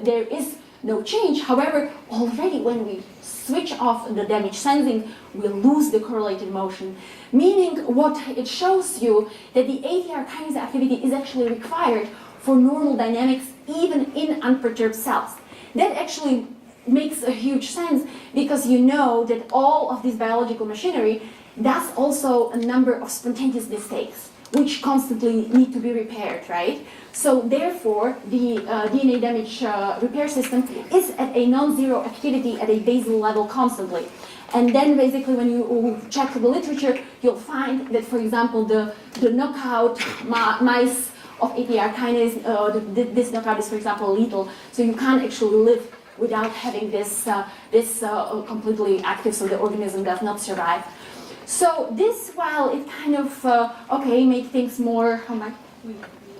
there is no change. However, already when we switch off the damage sensing, we lose the correlated motion. Meaning what it shows you that the ATR kinase activity is actually required for normal dynamics even in unperturbed cells. That actually makes a huge sense, because you know that all of this biological machinery does also a number of spontaneous mistakes, which constantly need to be repaired, right? So therefore, the DNA damage repair system is at a non-zero activity at a basal level constantly. And then basically when you check the literature, you'll find that, for example, the knockout mice of ATR kinase, this knockout is, for example, lethal. So you can't actually live without having this completely active, so the organism does not survive. So this, while it kind of, make things more, how much?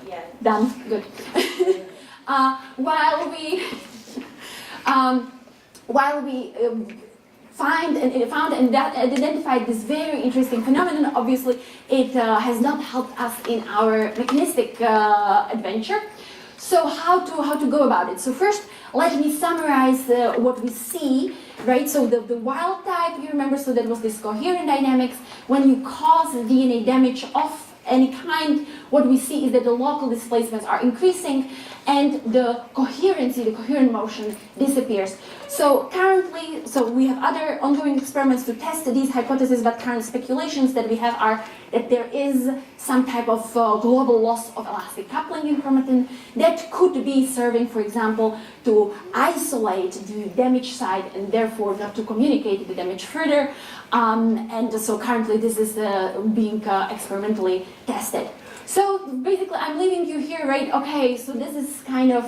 Yeah. Done, good. While we found and identified this very interesting phenomenon, obviously it has not helped us in our mechanistic adventure. So how to go about it? So first, let me summarize what we see, right? So the wild type, you remember, so that was this coherent dynamics. When you cause DNA damage of any kind, what we see is that the local displacements are increasing and the coherency, the coherent motion disappears. So currently, so we have other ongoing experiments to test these hypotheses, but current speculations that we have are that there is some type of global loss of elastic coupling in chromatin that could be serving, for example, to isolate the damage site and therefore not to communicate the damage further. And so currently this is being experimentally tested. So basically I'm leaving you here, right? Okay, so this is kind of,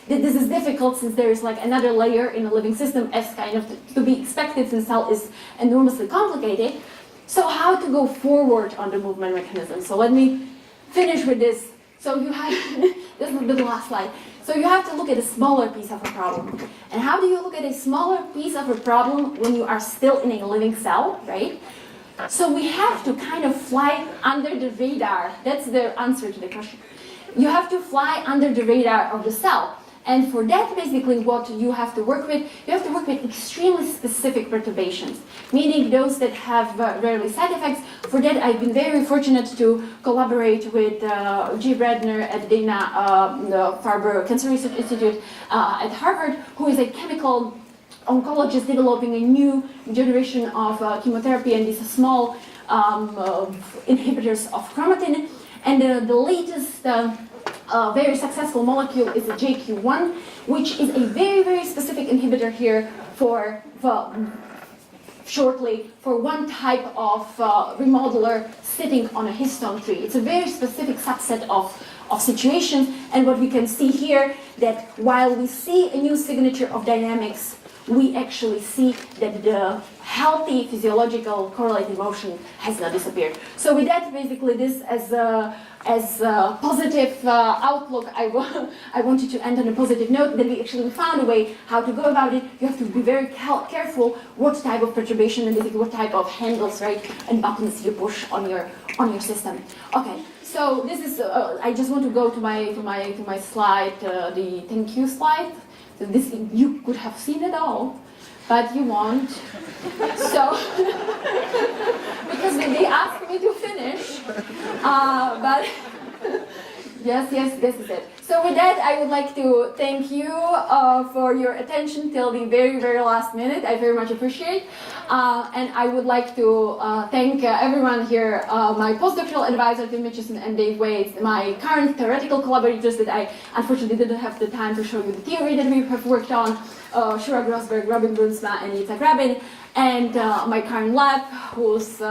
this is difficult since there is like another layer in a living system as kind of to be expected since cell is enormously complicated. So how to go forward on the movement mechanism? So let me finish with this. So you have, this will be the last slide. So you have to look at a smaller piece of a problem. And how do you look at a smaller piece of a problem when you are still in a living cell, right? So we have to kind of fly under the radar. That's the answer to the question. You have to fly under the radar of the cell. And for that, basically, what you have to work with, you have to work with extremely specific perturbations, meaning those that have rarely side effects. For that, I've been very fortunate to collaborate with G. Bradner at Dana-Farber Cancer Research Institute at Harvard, who is a chemical oncologist developing a new generation of chemotherapy and these small inhibitors of chromatin. And the latest very successful molecule is a JQ1, which is a very, very specific inhibitor here for one type of remodeler sitting on a histone tree. It's a very specific subset of situations. And what we can see here, that while we see a new signature of dynamics, we actually see that the healthy physiological correlated motion has not disappeared. So with that, basically this as a positive outlook, I wanted to end on a positive note, that we actually found a way how to go about it. You have to be very careful what type of perturbation and basically what type of handles, right, and buttons you push on your system. Okay, so this is, I just want to go to my slide, the thank you slide. So this, you could have seen it all, but you won't. So, because they asked me to finish, but yes, this is it. So with that, I would like to thank you for your attention till the very, very last minute. I very much appreciate. And I would like to thank everyone here, my postdoctoral advisor, Tim Mitchison and Dave Waits, my current theoretical collaborators that I unfortunately didn't have the time to show you the theory that we have worked on, Shura Grossberg, Robin Brunsma, and Yitzhak Rabin, and my current lab, who's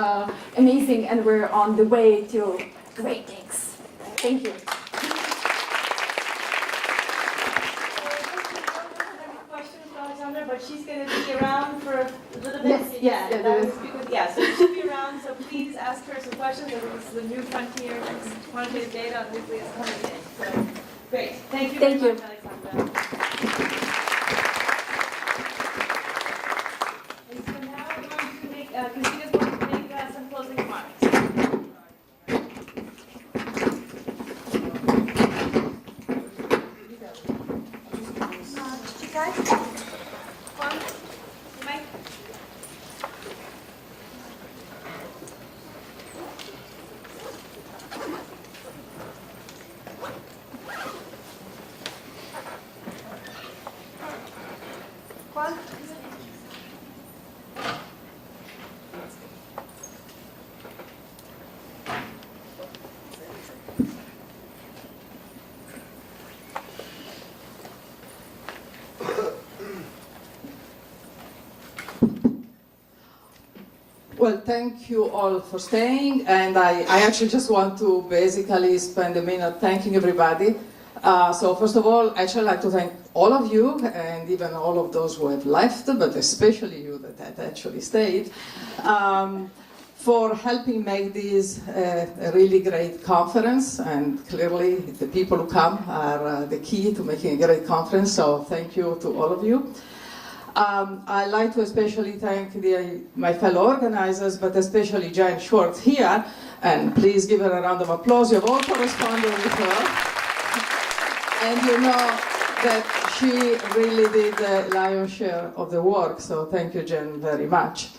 amazing, and we're on the way to great things. Thank you. But she's going to be around for a little bit. Yes, yeah, yes. So she'll be around. So please ask her some questions. I think this is the new frontier. Quantitative data on nucleus coming in. So great. Thank you very much, Alexandra. And so now we're going to make, Christina's going to make some closing remarks. You guys? Well, thank you all for staying, and I actually just want to basically spend a minute thanking everybody. So first of all, actually I'd like to thank all of you, and even all of those who have left, but especially you that had actually stayed, for helping make this a really great conference. And clearly the people who come are the key to making a great conference, so thank you to all of you. I'd like to especially thank my fellow organizers, but especially Jen Schwartz here, and please give her a round of applause. You have all corresponded with her, and you know that she really did the lion's share of the work, so thank you, Jen, very much.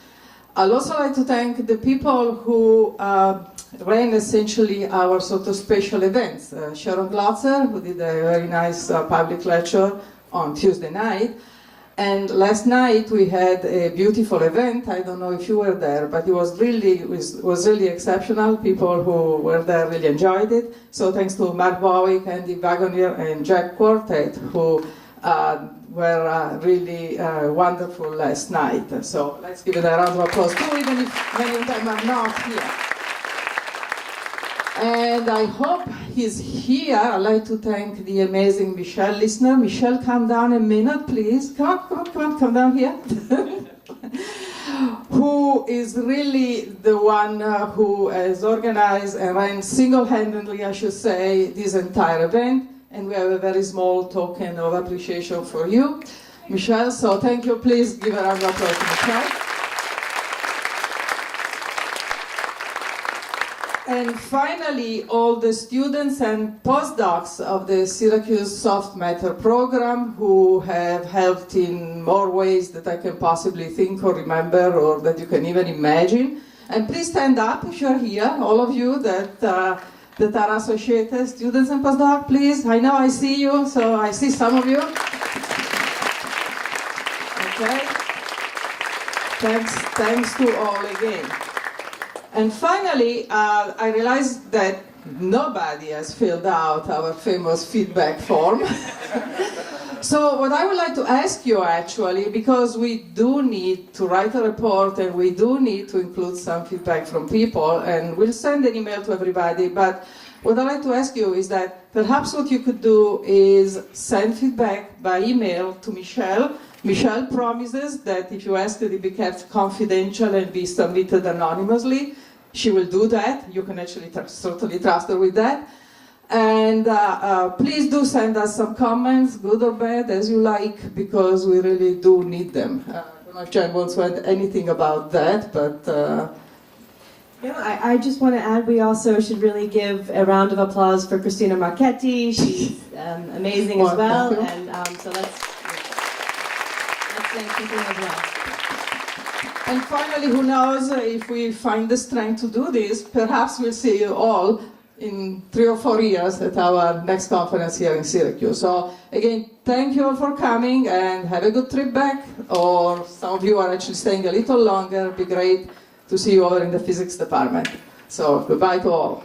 I'd also like to thank the people who ran essentially our sort of special events. Sharon Glotzer, who did a very nice public lecture on Tuesday night. And last night we had a beautiful event. I don't know if you were there, but it was really exceptional. People who were there really enjoyed it. So thanks to Mark Bowick, Andy Wagonier, and Jack Quartet, who were really wonderful last night. So let's give it a round of applause too, even if many of them are not here. And I hope he's here. I'd like to thank the amazing Michelle Listener. Michelle, come down a minute, please. Come down here. Who is really the one who has organized and ran single-handedly, I should say, this entire event. And we have a very small token of appreciation for you, Michelle. So thank you. Please give a round of applause to Michelle. And finally, all the students and postdocs of the Syracuse Soft Matter program who have helped in more ways that I can possibly think or remember or that you can even imagine. And please stand up if you're here, all of you that are associated, students and postdocs, please. I know I see you, so I see some of you. Okay. Thanks to all again. And finally, I realized that nobody has filled out our famous feedback form. So what I would like to ask you actually, because we do need to write a report and we do need to include some feedback from people, and we'll send an email to everybody, but what I'd like to ask you is that perhaps what you could do is send feedback by email to Michelle. Michelle promises that if you ask it to be kept confidential and be submitted anonymously, she will do that. You can actually certainly trust her with that. And please do send us some comments, good or bad, as you like, because we really do need them. I don't know if Jen wants to add anything about that, but... I just want to add, we also should really give a round of applause for Cristina Marchetti. She's amazing as well, and so let's thank Cristina as well. And finally, who knows, if we find the strength to do this, perhaps we'll see you all in 3 or 4 years at our next conference here in Syracuse. So again, thank you all for coming and have a good trip back, or some of you are actually staying a little longer. It'd be great to see you over in the physics department. So goodbye to all.